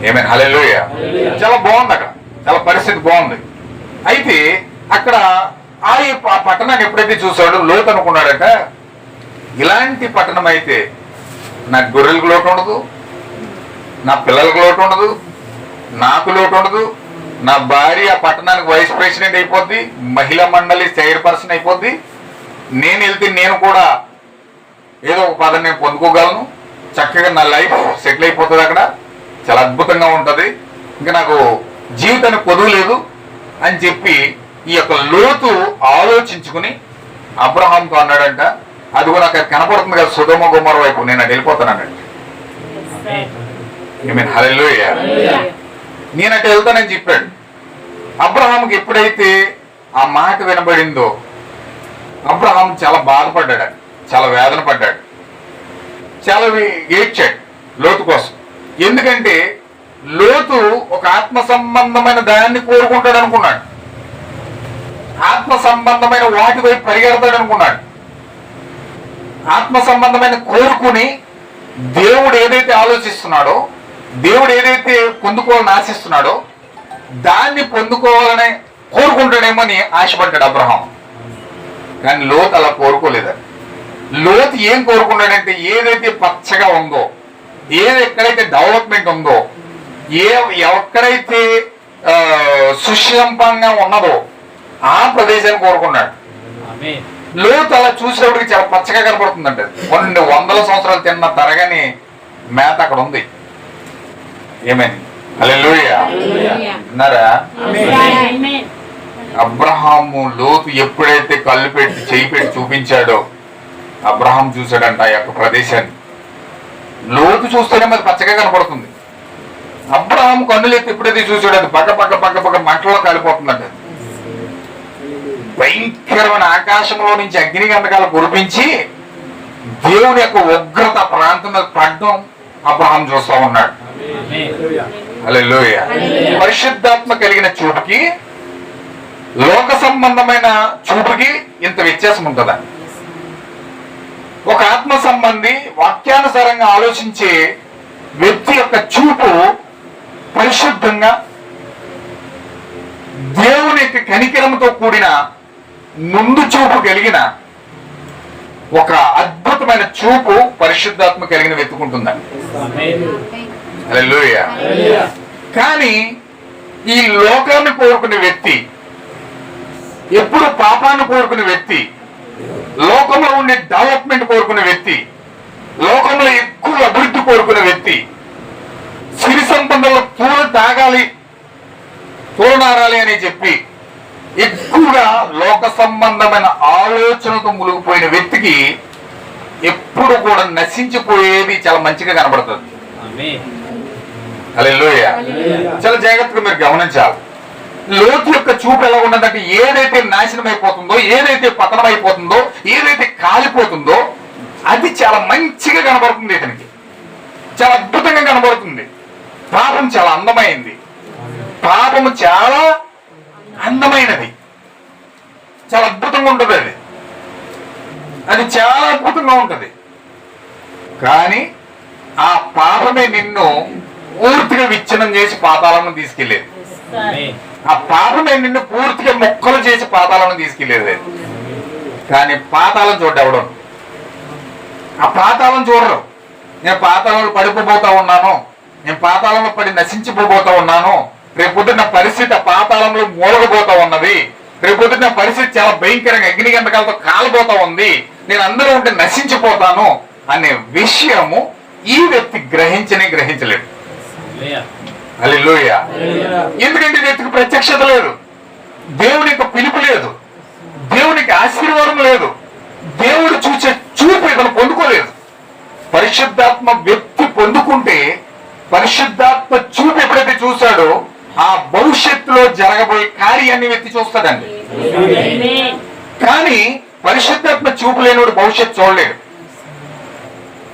ఆమేన్, హల్లెలూయా. చాలా బాగుంది అక్కడ, చాలా పరిస్థితి బాగుంది. అయితే అక్కడ ఆ పట్టణాన్ని ఎప్పుడైతే చూసాడో లోతు అనుకున్నాడట, ఇలాంటి పట్టణం అయితే నా గొర్రెలకు లోటు ఉండదు, నా పిల్లలకు లోటు ఉండదు, నాకు లోటు ఉండదు, నా భార్య పట్టణానికి వైస్ ప్రెసిడెంట్ అయిపోద్ది, మహిళా మండలి చైర్పర్సన్ అయిపోద్ది, నేను వెళ్తే నేను కూడా ఏదో ఒక పదవి నేను పొందుకోగలను, చక్కగా నా లైఫ్ సెటిల్ అయిపోతుంది అక్కడ, చాలా అద్భుతంగా ఉంటుంది, ఇంకా నాకు జీవితానికి పొదువు లేదు అని చెప్పి ఈ యొక్క లోతు ఆలోచించుకుని అబ్రహాంతో అన్నాడంట, అది కూడా నాకు కనపడుతుంది కదా సొదొమ గొమొర్రా వైపు, నేను అటు వెళ్ళిపోతానండి. ఆమేన్, హల్లెలూయా. నేను అటు వెళ్తానని చెప్పాడు. అబ్రహాంకి ఎప్పుడైతే ఆ మాట వినబడిందో అబ్రహాం చాలా బాధపడ్డాడు, చాలా వేదన పడ్డాడు, చాలా ఏడ్చాడు లోతు కోసం. ఎందుకంటే లోతు ఒక ఆత్మ సంబంధమైన దాన్ని కోరుకుంటాడు అనుకున్నాడు, ఆత్మ సంబంధమైన వాటి వైపు పరిగెడతాడు అనుకున్నాడు. ఆత్మ సంబంధమైన కోరుకుని దేవుడు ఏదైతే ఆలోచిస్తున్నాడో, దేవుడు ఏదైతే పొందుకోవాలని ఆశిస్తున్నాడో దాన్ని పొందుకోవాలని కోరుకుంటాడేమని ఆశపడ్డాడు అబ్రహాం. కానీ లోతు అలా కోరుకోలేదండి. లోతు ఏం కోరుకున్నాడంటే ఏదైతే పచ్చగా ఉందో, ఎక్కడైతే డెవలప్మెంట్ ఉందో, ఎక్కడైతే సుశంపంగా ఉన్నదో ఆ ప్రదేశాన్ని కోరుకున్నాడు. లోతు అలా చూసినప్పటికి చాలా పచ్చగా కనపడుతుందండి. కొన్ని వందల సంవత్సరాలు తిన్న తరగని మేత అక్కడ ఉంది. ఆమేన్, హల్లెలూయా. విన్నారా? అబ్రహాము లోతు ఎప్పుడైతే కళ్ళు పెట్టి చేయి పెట్టి చూపించాడో అబ్రహాం చూశాడంట ఆ యొక్క ప్రదేశాన్ని. లోతు చూస్తేనే మరి పచ్చగా కనపడుతుంది. అబ్రహాం కన్నులెత్తి ఎప్పుడైతే చూసాడు అది పక్క పక్క పక్క పక్క మంటలో కాలిపోతుందంట. భయంకరమైన ఆకాశంలో నుంచి అగ్ని గంధకాలు కురిపించి దేవుని యొక్క ఉగ్రత ప్రాంతం మీద పడడం అబ్రహాం చూస్తా ఉన్నాడు. హల్లెలూయా. పరిశుద్ధాత్మ కలిగిన చూపుకి లోక సంబంధమైన చూపుకి ఇంత వ్యత్యాసం ఉంటుందా? ఒక ఆత్మ సంబంధి వాక్యానుసారంగా ఆలోచించే వ్యక్తి యొక్క చూపు పరిశుద్ధంగా దేవుని యొక్క కనికరంతో కూడిన ముందు చూపు కలిగిన ఒక అద్భుతమైన చూపు పరిశుద్ధాత్మ కలిగిన వెతుకుంటుందండి. హల్లెలూయా. కానీ ఈ లోకాన్ని కోరుకునే వ్యక్తి, ఎప్పుడు పాపాన్ని కోరుకునే వ్యక్తి, లోకంలో ఉండే డెవలప్మెంట్ కోరుకునే వ్యక్తి, లోకంలో ఎక్కువ అభివృద్ధి కోరుకునే వ్యక్తి, సిరి సంపదలో తోనారాలి అని చెప్పి ఎక్కువగా లోక సంబంధమైన ఆలోచనతో మునిగిపోయిన వ్యక్తికి ఎప్పుడు కూడా నశించిపోయేది చాలా మంచిగా కనబడుతుంది. హల్లెలూయా. చాలా జాగ్రత్తగా మీరు గమనించాలి. లోతు యొక్క చూపు ఎలా ఉన్నదంటే ఏదైతే నాశనం అయిపోతుందో, ఏదైతే పతనం అయిపోతుందో, ఏదైతే కాలిపోతుందో అది చాలా మంచిగా కనబడుతుంది. ఇతనికి చాలా అద్భుతంగా కనబడుతుంది. పాపం చాలా అందమైంది, పాపము చాలా అందమైనది, చాలా అద్భుతంగా ఉంటుంది. అది చాలా అద్భుతంగా ఉంటుంది. కానీ ఆ పాపమే నిన్ను పూర్తిగా విచ్ఛిన్నం చేసి పాతాళం తీసుకెళ్లేది. ఆ పాపమే నిన్ను పూర్తిగా మొక్కలు చేసి పాతాళం తీసుకెళ్లేది. కానీ పాతాళం చూడవడం, ఆ పాతాళం చూడరు. నేను పాతాళంలో పడిపోబోతా ఉన్నాను, నేను పాతాళంలో పడి నశించిపోబోతా ఉన్నాను, రేపొద్దున పరిస్థితి ఆ పాతాళంలో మూలగబోతా ఉన్నది, రేపొద్దున పరిస్థితి చాలా భయంకరంగా అగ్ని గంధకాలతో కాలబోతా ఉంది, నేను అందులో ఉంటే నశించిపోతాను అనే విషయము ఈ వ్యక్తి గ్రహించలేడు. హల్లెలూయా. ఎందుకంటే ఈ వ్యక్తికి ప్రత్యక్షత లేదు, దేవుని యొక్క పిలుపు లేదు, దేవునికి ఆశీర్వాదం లేదు, దేవుడు చూసే చూపు ఇతను పొందుకోలేదు. పరిశుద్ధాత్మ వ్యక్తి పొందుకుంటే పరిశుద్ధాత్మ చూపు ఎప్పుడైతే చూశాడో ఆ భవిష్యత్తులో జరగబోయే కార్యాన్ని వ్యక్తి చూస్తాడండి. కానీ పరిశుద్ధాత్మ చూపు లేనివాడు భవిష్యత్తు చూడలేడు.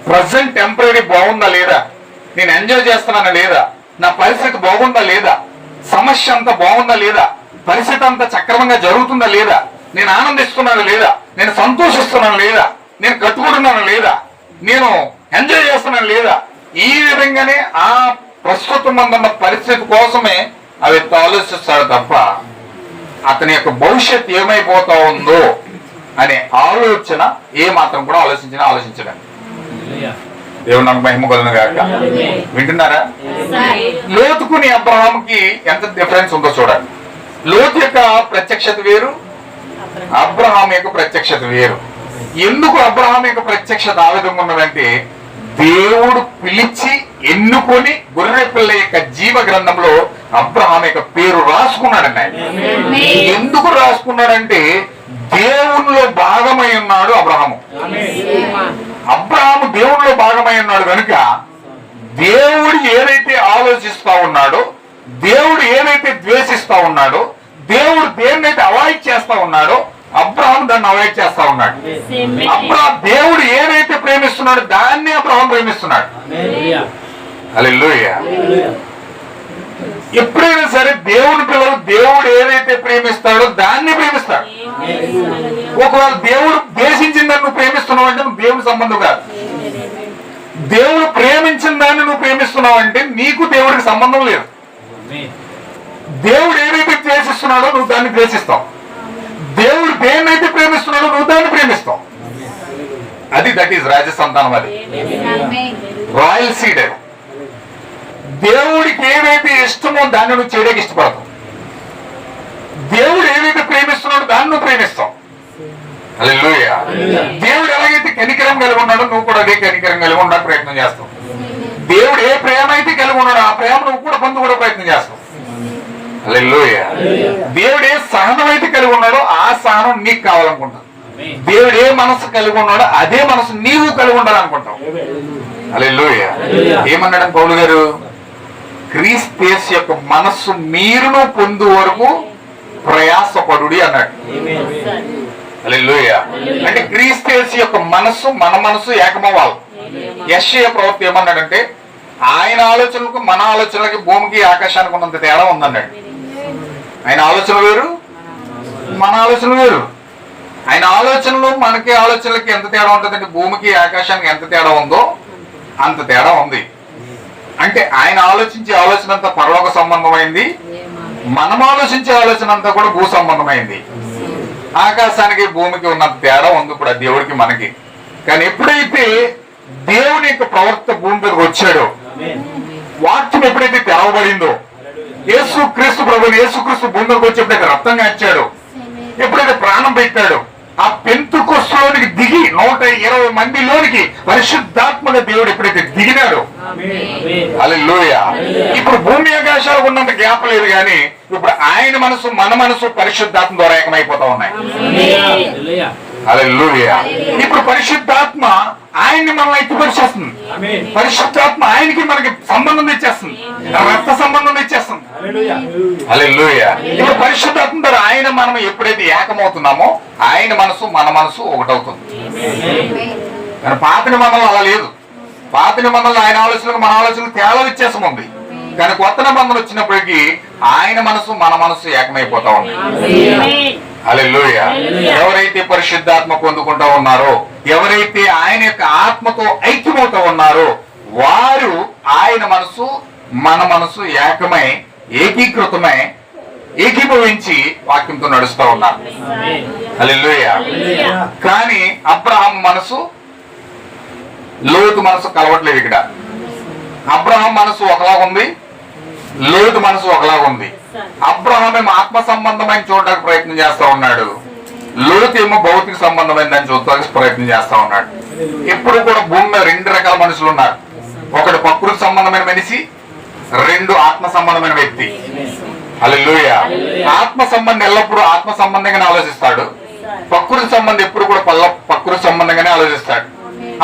ప్రజెంట్ టెంపరీ బాగుందా లేదా, నేను ఎంజాయ్ చేస్తున్నానా లేదా, నా పరిస్థితి బాగుందా లేదా, సమస్య అంతా బాగుందా లేదా, పరిస్థితి అంతా సక్రమంగా జరుగుతుందా లేదా, నేను ఆనందిస్తున్నాను లేదా, నేను సంతోషిస్తున్నాను లేదా, నేను కట్టుకుంటున్నాను లేదా, నేను ఎంజాయ్ చేస్తున్నాను లేదా, ఈ విధంగానే ఆ ప్రస్తుతం ఉన్న పరిస్థితి కోసమే అవి ఆలోచిస్తాడు తప్ప అతని యొక్క భవిష్యత్తు ఏమైపోతా ఉందో అనే ఆలోచన ఏ మాత్రం కూడా ఆలోచించడానికి. దేవుడు నాకు మహిమ కలుగును గాక. వింటున్నారా? లోతుకుని అబ్రహాముకి ఎంత డిఫరెన్స్ ఉందో చూడండి. లోతు యొక్క ప్రత్యక్షత వేరు, అబ్రహాం యొక్క ప్రత్యక్షత వేరు. ఎందుకు అబ్రహాం యొక్క ప్రత్యక్షత ఆ విధంగా ఉన్నదంటే దేవుడు పిలిచి ఎన్నుకొని గొర్రె పిల్ల యొక్క జీవ గ్రంథంలో అబ్రహాం యొక్క పేరు రాసుకున్నాడండి. ఆయన ఎందుకు రాసుకున్నాడంటే దేవునిలో భాగమై ఉన్నాడు అబ్రహాము. అబ్రహాము దేవునిలో భాగమై ఉన్నాడు కనుక దేవుడు ఏదైతే ఆలోచిస్తా ఉన్నాడో, దేవుడు ఏదైతే ద్వేషిస్తా ఉన్నాడో, దేవుడు దేన్నైతే అవాయిడ్ చేస్తా ఉన్నాడో అబ్రహాం దాన్ని అవాయిడ్ చేస్తా ఉన్నాడు. దేవుడు ఏదైతే ప్రేమిస్తున్నాడో దాన్ని అబ్రహాం ప్రేమిస్తున్నాడు. హల్లెలూయా. ఎప్పుడైనా సరే దేవుని పిల్లలు దేవుడు ఏదైతే ప్రేమిస్తాడో దాన్ని ప్రేమిస్తాడు. ఒకవేళ దేవుడు ద్వేషించిన దాన్ని నువ్వు ప్రేమిస్తున్నావు అంటే నువ్వు దేవుని సంబంధం కాదు. దేవుడు ప్రేమించిన దాన్ని నువ్వు ప్రేమిస్తున్నావు అంటే నీకు దేవుడికి సంబంధం లేదు. దేవుడు ఏదైతే ద్వేషిస్తున్నాడో నువ్వు దాన్ని ద్వేషిస్తావు. దేవుడు దేన్నైతే ప్రేమిస్తున్నాడో నువ్వు దాన్ని ప్రేమిస్తావు. దట్ ఈస్ రాజ సంతానం, అది రాయల్ సీడ్. దేవుడికి ఏదైతే ఇష్టమో దాన్ని నువ్వు చేయడానికి ఇష్టపడతావు. దేవుడు ఏదైతే ప్రేమిస్తున్నాడో దాన్ని నువ్వు ప్రేమిస్తావు. హల్లెలూయా. దేవుడు ఎలాగైతే కనికరం కలిగి ఉన్నాడో నువ్వు కూడా అదే కనికరం కలిగి ఉండడానికి ప్రయత్నం చేస్తావు. దేవుడు ఏ ప్రేమ అయితే కలిగి ఉన్నాడో ఆ ప్రేమ నువ్వు కూడా పొందుకోవడం ప్రయత్నం చేస్తావు. హల్లెలూయా. దేవుడు ఏ సహనం అయితే కలిగి ఉన్నాడో ఆ సహనం నీకు కావాలనుకుంటావు. దేవుడు ఏ మనసు కలిగి ఉన్నాడో అదే మనసు నీవు కలిగి ఉండాలనుకుంటావు. హల్లెలూయా. ఏమన్నాడు పౌలు గారు? క్రీస్తు యొక్క మనస్సు మీరును పొందు వరకు ప్రయాసపడుడి అన్నాడు. హల్లెలూయా. అంటే క్రీస్తు యొక్క మనస్సు మన మనస్సు ఏకమవ్వాలి. యెషయా ప్రవక్త ఏమన్నాడంటే ఆయన ఆలోచనలకు మన ఆలోచనలకి భూమికి ఆకాశానికి ఉన్నంత తేడా ఉందన్నాడు. ఆయన ఆలోచన వేరు, మన ఆలోచన వేరు. ఆయన ఆలోచనలు మనకి ఆలోచనలకి ఎంత తేడా ఉంటుందంటే భూమికి ఆకాశానికి ఎంత తేడా ఉందో అంత తేడా ఉంది. అంటే ఆయన ఆలోచించే ఆలోచన అంతా పరలోక సంబంధమైంది, మనం ఆలోచించే ఆలోచన అంతా కూడా భూ సంబంధమైంది. ఆకాశానికి భూమికి ఉన్నంత తేడా ఉంది ఇప్పుడు దేవుడికి మనకి. కానీ ఎప్పుడైతే దేవుని యొక్క ప్రవర్తన భూమి మీదకి వచ్చాడో, వాక్యం ఎప్పుడైతే తెరవబడిందో, యేసుక్రీస్తు ప్రభుని యేసుక్రీస్తు భూమి మీదకి వచ్చి ఎప్పుడైతే రక్తం కాచాడో, ఎప్పుడైతే ప్రాణం పెట్టాడో, ఆ పెంతుకొస్తులోనికి దిగి 120 మందిలోనికి పరిశుద్ధాత్మక దేవుడు ఎప్పుడైతే దిగినాడో, హల్లెలూయా. ఇప్పుడు భూమి ఆకాశాలకు ఉన్నంత గ్యాప్ లేదు, కానీ ఇప్పుడు ఆయన మనసు మన మనసు పరిశుద్ధాత్మ ద్వారా ఏకమైపోతా ఉన్నాయి. హల్లెలూయా. ఇప్పుడు పరిశుద్ధాత్మ ఆయన్ని మనం ఐక్యపరిచేస్తుంది. పరిశుద్ధాత్మ ఆయనకి మనకి సంబంధం తెచ్చేస్తుంది, రక్త సంబంధం తెచ్చేస్తుంది. హల్లెలూయా. ఇప్పుడు పరిశుద్ధాత్మ ద్వారా ఆయన మనం ఎప్పుడైతే ఏకమవుతున్నామో ఆయన మనసు మన మనసు ఒకటవుతుంది. కానీ పాత నిబంధనలు అలా లేదు. పాత నిబంధనలు ఆయన ఆలోచనలకు మన ఆలోచనలకు తేడా వ్యత్యాసం ఉంది. కానీ కొత్త నిబంధనలు వచ్చినప్పటికీ ఆయన మనసు మన మనసు ఏకమైపోతా ఉంది. హల్లెలూయా. ఎవరైతే పరిశుద్ధాత్మ పొందుకుంటా ఉన్నారో, ఎవరైతే ఆయన యొక్క ఆత్మతో ఐక్యమవుతా ఉన్నారో వారు ఆయన మనసు మన మనసు ఏకమై ఏకీకృతమై ఏకీభవించి వాక్యంతో నడుస్తూ ఉన్నారు. హల్లెలూయా. కానీ అబ్రహాం మనసు లోతు మనసు కలవట్లేదు. ఇక్కడ అబ్రహాం మనసు ఒకలాగా ఉంది, లోతు మనసు ఒకలాగా ఉంది. అబ్రహాం ఆత్మ సంబంధమైన చూడడానికి ప్రయత్నం చేస్తా ఉన్నాడు, లోతు ఏమో భౌతిక సంబంధమైన దాన్ని చూడడానికి ప్రయత్నం చేస్తా ఉన్నాడు. ఎప్పుడు కూడా భూమి మీద 2 రకాల మనుషులు ఉన్నారు. ఒకటి ప్రకృతి సంబంధమైన మనిషి, 2 ఆత్మ సంబంధమైన వ్యక్తి. హల్లెలూయా. ఆత్మ సంబంధం ఎల్లప్పుడూ ఆత్మ సంబంధంగానే ఆలోచిస్తాడు. ప్రకృతి సంబంధం ఎప్పుడు కూడా ప్రకృతి సంబంధంగానే ఆలోచిస్తాడు.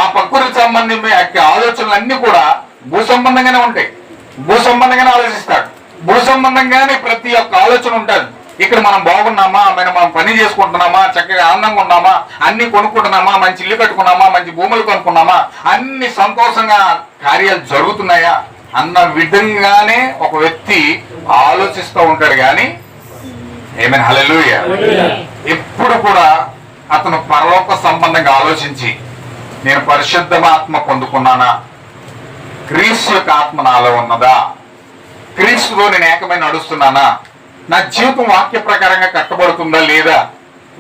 ఆ ప్రకృతి సంబంధం ఆలోచనలు అన్ని కూడా భూ సంబంధంగానే ఉంటాయి. భూ సంబంధంగానే ఆలోచిస్తాడు. భూ సంబంధంగానే ప్రతి ఒక్క ఆలోచన ఉంటుంది. ఇక్కడ మనం బాగున్నామా, మనం పని చేసుకుంటున్నామా, చక్కగా ఆనందంగా ఉన్నామా, అన్ని కొనుక్కుంటున్నామా, మంచి ఇల్లు కట్టుకున్నామా, మంచి భూములు కొనుక్కున్నామా, అన్ని సంతోషంగా కార్యాలు జరుగుతున్నాయా అన్న విధంగానే ఒక వ్యక్తి ఆలోచిస్తూ ఉంటాడు. కానీ ఏమైనా హల్లెలూయా, ఎప్పుడు కూడా అతను పరలోక సంబంధంగా ఆలోచించి నేను పరిశుద్ధమాత్మ పొందుకున్నానా, క్రీస్తు యొక్క ఆత్మ నాలో ఉన్నదా, క్రీస్తులో నేను ఏకమైన నడుస్తున్నానా, నా జీవితం వాక్య ప్రకారంగా కట్టబడుతుందా లేదా,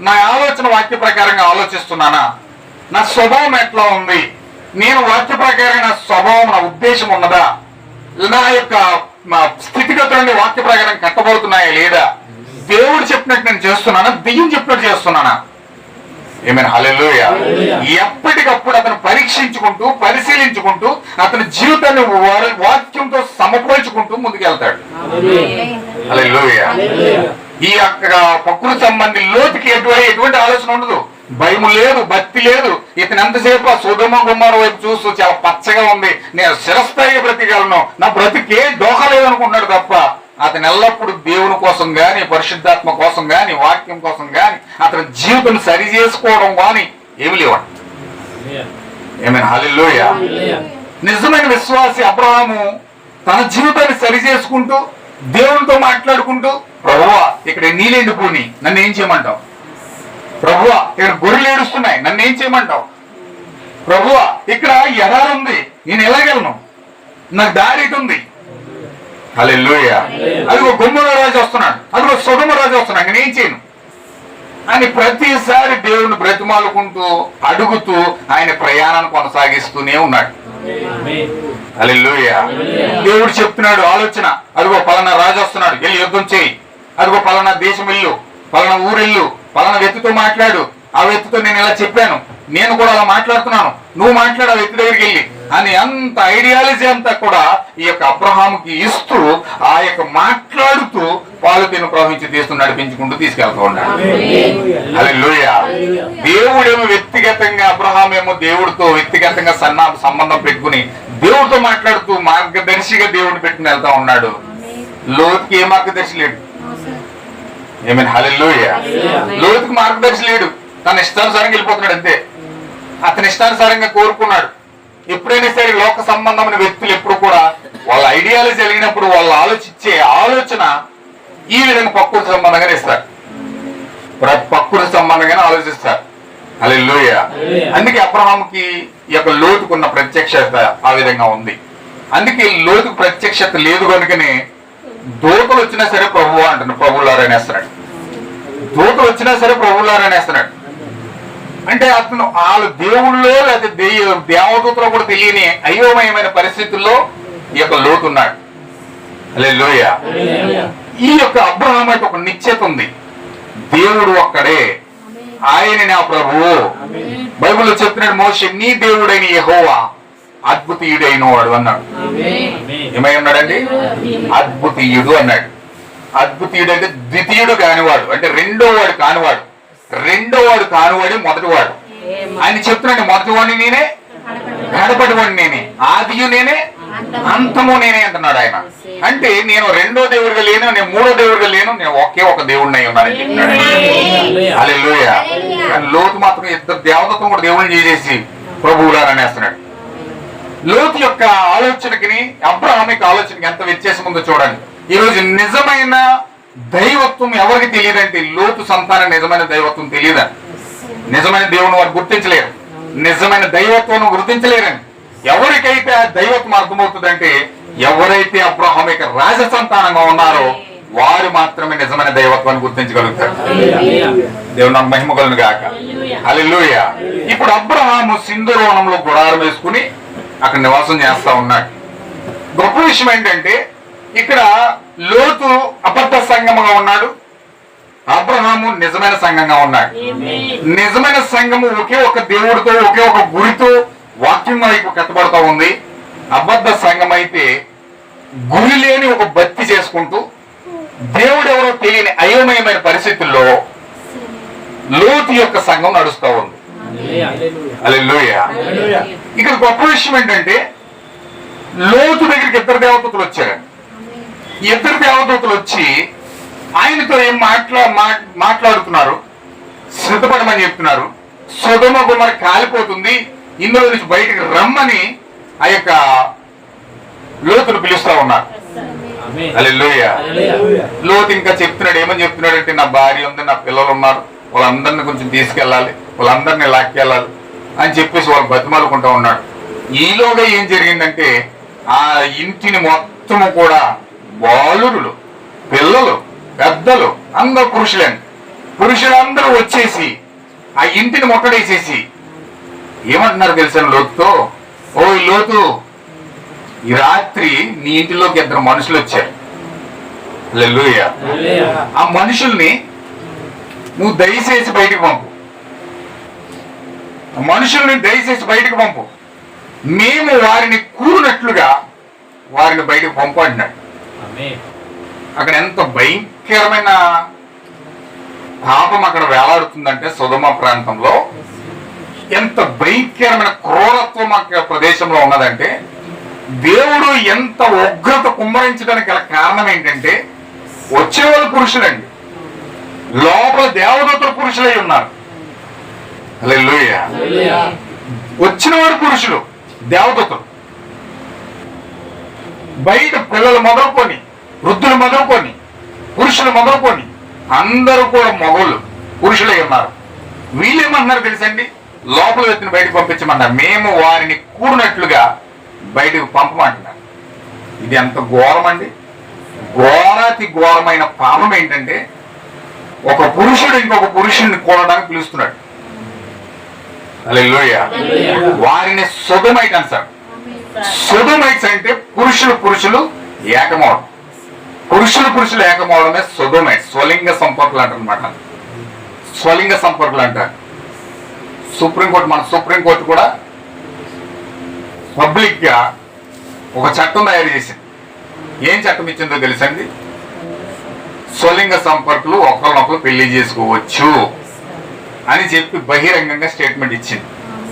నా ఆలోచన వాక్య ప్రకారంగా ఆలోచిస్తున్నానా, నా స్వభావం ఎట్లా ఉంది, నేను వాక్య ప్రకారంగా నా స్వభావం నా ఉద్దేశం ఉన్నదా, నా యొక్క స్థితిగతులన్నీ వాక్య ప్రకారం కట్టబడుతున్నాయా లేదా, దేవుడు చెప్పినట్టు నేను చేస్తున్నానా, దెయ్యం చెప్పినట్టు చేస్తున్నానా. ఏమైనా హల్లెలూయా. ఎప్పటికప్పుడు అతను పరీక్షించుకుంటూ పరిశీలించుకుంటూ అతని జీవితాన్ని వాక్యంతో సమపోల్చుకుంటూ ముందుకెళ్తాడు. హల్లెలూయా. ఈ యొక్క ప్రకృతి సంబంధి లోతుకి ఎటువంటి ఆలోచన ఉండదు, భయం లేదు, భక్తి లేదు. ఇతను ఎంతసేపు ఆ సొదొమ గుమ్మర వైపు చూస్తూ చాలా పచ్చగా ఉంది, నేను శిరస్థాయిగా బ్రతికగలను, నా బ్రతికే దోహ లేదనుకుంటున్నాడు తప్ప అతను ఎల్లప్పుడూ దేవుని కోసం గాని, పరిశుద్ధాత్మ కోసం గాని, వాక్యం కోసం గాని, అతని జీవితం సరి చేసుకోవడం గాని ఏమి లేవండి. ఏమైనా హల్లెలూయా. నిజమైన విశ్వాసి అబ్రహాము తన జీవితాన్ని సరి చేసుకుంటూ దేవునితో మాట్లాడుకుంటూ, ప్రభువా ఇక్కడ నీళ్ళు ఎండిపోయి నన్ను ఏం చేయమంటావు, ప్రభువా ఇక్కడ గొర్రెలు ఏడుస్తున్నాయి నన్ను ఏం చేయమంటావు, ప్రభువా ఇక్కడ ఎడారి ఉంది నేను ఎలాగెళ్ళను, నాకు దారి ఇటు ఉంది. హల్లెలూయా. అదిగో గొమ్మర రాజు వస్తున్నాడు, అదిగో సొదొమ రాజు వస్తున్నాడు, నేనేం చేయను అని ప్రతిసారి దేవుని బ్రతిమాలుకుంటూ అడుగుతూ ఆయన ప్రయాణాన్ని కొనసాగిస్తూనే ఉన్నాడు. హల్లెలూయా. దేవుడు చెప్తున్నాడు ఆలోచన, అదిగో పలానా రాజు వస్తున్నాడు, వెళ్ళి యుద్ధం చేయి, అదిగో పలానా దేశం ఇల్లు, పలానా ఊరిల్లు, పలానా వ్యక్తితో మాట్లాడు, ఆ వ్యక్తితో నేను ఇలా చెప్పాను, నేను కూడా అలా మాట్లాడుతున్నాను, నువ్వు మాట్లాడు ఆ వ్యక్తి దగ్గరికి వెళ్ళి అని అంత ఐడియాలజీ అంతా కూడా ఈ యొక్క అబ్రహాముకి ఇస్తూ ఆ యొక్క మాట్లాడుతూ పాలుతీను ప్రవహించి తీస్తూ నడిపించుకుంటూ తీసుకెళ్తూ ఉన్నాడు. హల్లెలూయా. దేవుడేమో వ్యక్తిగతంగా, అబ్రహాం ఏమో దేవుడితో వ్యక్తిగతంగా సంబంధం పెట్టుకుని దేవుడితో మాట్లాడుతూ మార్గదర్శిగా దేవుడిని పెట్టుకుని వెళ్తా ఉన్నాడు. లోతుకి ఏ మార్గదర్శి లేడు. ఏమైనా హల్లెలూయా. లోతుకి మార్గదర్శి లేడు, తన ఇష్టానుసారంగా వెళ్ళిపోతున్నాడు అంతే. అతని ఇష్టానుసారంగా కోరుకున్నాడు. ఎప్పుడైనా సరే లోక సంబంధమైన వ్యక్తులు ఎప్పుడు కూడా వాళ్ళ ఐడియాలజీ జరిగినప్పుడు వాళ్ళు ఆలోచించే ఆలోచన ఈ విధంగా ప్రకృతి సంబంధంగానే ఇస్తారు, ప్రకృతి సంబంధంగానే ఆలోచిస్తారు. హల్లెలూయా. అందుకే అబ్రహాముకి ఈ యొక్క లోతుకున్న ప్రత్యక్షత ఆ విధంగా ఉంది. అందుకే లోతుకు ప్రత్యక్షత లేదు కనుకనే దూతలు వచ్చినా సరే ప్రభువా అంటున్నాడు, ప్రభువులారనేస్తున్నాడు. దూతలు వచ్చినా సరే ప్రభువులారనేస్తున్నాడు. అంటే అతను వాళ్ళు దేవుళ్ళో లేకపోతే దేవదూతలో కూడా తెలియని అయోమయమైన పరిస్థితుల్లో ఈ యొక్క లోతు ఉన్నాడు. హల్లెలూయా. ఈ యొక్క అబ్రహాము అంటే ఒక నిశ్చయత ఉంది, దేవుడు ఒక్కడే, ఆయన నా ప్రభువు. బైబిల్లో చెప్తున్నాడు, మోషే నీ దేవుడైన యెహోవా అద్భుతీయుడైన వాడు అన్నాడు. ఏమై ఉన్నాడండి? అద్భుతీయుడు అన్నాడు. అద్భుతీయుడు అంటే ద్వితీయుడు కానివాడు, అంటే రెండో వాడు కానివాడు. రెండో వాడు కానివాడే మొదటివాడు. ఆయన చెప్తున్నాడు, మొదటివాడిని నేనే, కడపటివాడిని నేనే, ఆదియు నేనే, అంతము నేనే అంటున్నాడు ఆయన. అంటే నేను రెండో దేవుడిగా లేను, నేను మూడో దేవుడిగా లేను, నేను ఒకే ఒక దేవుడిని అయి ఉన్నానని చెప్తున్నాడు. హల్లెలూయా. కానీ లోతు మాత్రం ఇద్దరు దేవతత్వం కూడా దేవుడిని చేసేసి ప్రభువులారనేస్తున్నాడు. లోతు యొక్క ఆలోచనకి అబ్రహాం యొక్క ఆలోచనకి ఎంత వ్యత్యాసం ఉందో చూడండి. ఈ రోజు నిజమైన దైవత్వం ఎవరికి తెలియదంటే లోతు సంతానం నిజమైన దైవత్వం తెలియదని, నిజమైన దేవుని వారు గుర్తించలేరు, నిజమైన దైవత్వం గుర్తించలేరని. ఎవరికైతే ఆ దైవత్వం అర్థమవుతుందంటే ఎవరైతే అబ్రహాం యొక్క రాజ సంతానంగా ఉన్నారో వారు మాత్రమే నిజమైన దైవత్వాన్ని గుర్తించగలుగుతారు. దేవుని మహిమ కలుగును గాక. హల్లెలూయా. ఇప్పుడు అబ్రహాము సింధూరవనంలో గుడారం వేసుకుని అక్కడ నివాసం చేస్తా ఉన్నాడు. గొప్ప విషయం ఏంటంటే ఇక్కడ లోతు అబద్ధ సంగముగా ఉన్నాడు, అబ్రహాము నిజమైన సంఘంగా ఉన్నాడు. నిజమైన సంఘము ఒకే ఒక దేవుడితో ఒకే ఒక గురితో వాక్యం వైపు కట్టబడుతూ ఉంది. అబద్ధ సంఘం అయితే గురి లేని ఒక భక్తి చేసుకుంటూ దేవుడు ఎవరో తెలియని అయోమయమైన పరిస్థితుల్లో లోతు యొక్క సంఘం నడుస్తూ ఉంది. హల్లెలూయా. ఇక్కడ గొప్ప విషయం ఏంటంటే లోతు దగ్గరికి ఇద్దరు దేవదూతలు వచ్చారు. ఇద్దరు దేవదూతలు వచ్చి ఆయనతో ఏం మాట్లాడుతున్నారు, సిద్ధపడమని చెప్తున్నారు. సొదొమ గొమొర్రా కాలిపోతుంది, ఇందులో నుంచి బయటికి రమ్మని ఆ యొక్క లోతును పిలుస్తా ఉన్నారు. హల్లెలూయా. లోతు ఇంకా చెప్తున్నాడు. ఏమని చెప్తున్నాడు అంటే, నా భార్య ఉంది, నా పిల్లలు ఉన్నారు, వాళ్ళందరినీ కొంచెం తీసుకెళ్ళాలి, వాళ్ళందరినీ లాక్కెళ్ళాలి అని చెప్పేసి వాళ్ళు బతిమాలుకుంటూ ఉన్నాడు. ఈలోగా ఏం జరిగిందంటే ఆ ఇంటిని మొత్తము కూడా బాలురులు, పిల్లలు, పెద్దలు, అందరు పురుషులందరూ వచ్చేసి ఆ ఇంటిని ముట్టడేసేసి ఏమంటున్నారు తెలుసా లోతుతో, ఓ లోతు, ఈ రాత్రి నీ ఇంటిలోకి ఇద్దరు మనుషులు వచ్చారు. హల్లెలూయా. ఆ మనుషుల్ని నువ్వు దయచేసి బయటకు పంపు, మనుషుల్ని దయచేసి బయటకు పంపు, మేము వారిని కూరినట్లుగా వారిని బయటకు పంపు అంటున్నాడు. అక్కడ ఎంత భయంకరమైన పాపం అక్కడ వేలాడుతుందంటే సొదొమ ప్రాంతంలో ఎంత భయంకరమైన క్రూరత్వం అక్కడ ప్రదేశంలో ఉన్నదంటే దేవుడు ఎంత ఉగ్రత కుమ్మరించడానికి గల కారణం ఏంటంటే వచ్చేవాళ్ళు పురుషులండి, లోపల దేవదూతల పురుషులై ఉన్నారు. హల్లెలూయా. వచ్చిన వారు పురుషులు, దేవదూతలు. బయట పిల్లలు మొదలుకొని, వృద్ధులు మొదలుకొని, పురుషులు మొదలుకొని అందరూ కూడా మగోళ్ళు, పురుషులై ఉన్నారు. వీళ్ళేమన్నారు తెలుసండి, లోపల వ్యక్తిని బయటకు పంపించమన్నారు. మేము వారిని కూడినట్లుగా బయటకు పంపమంటున్నారు. ఇది ఎంత ఘోరం అండి. ఘోరాతి ఘోరమైన పాపం ఏంటంటే ఒక పురుషుడు ఇంకొక పురుషుడిని కూడడానికి పిలుస్తున్నాడు. హల్లెలూయా. వారిని సొదొమైట్ అంటారు. సొదొమైట్స్ అంటే పురుషులు ఏకమవడం, పురుషులు ఏకమవడమే సొదొమైట్. స్వలింగ సంపర్కులు అంటారు అనమాట. స్వలింగ సంపర్కులు అంటారు. మన సుప్రీంకోర్టు కూడా పబ్లిక్ గా ఒక చట్టం తయారు చేసింది. ఏం చట్టం ఇచ్చిందో తెలుసండి, స్వలింగ సంపర్కులు ఒకరినొకరు పెళ్లి చేసుకోవచ్చు అని చెప్పి బహిరంగంగా స్టేట్మెంట్ ఇచ్చింది.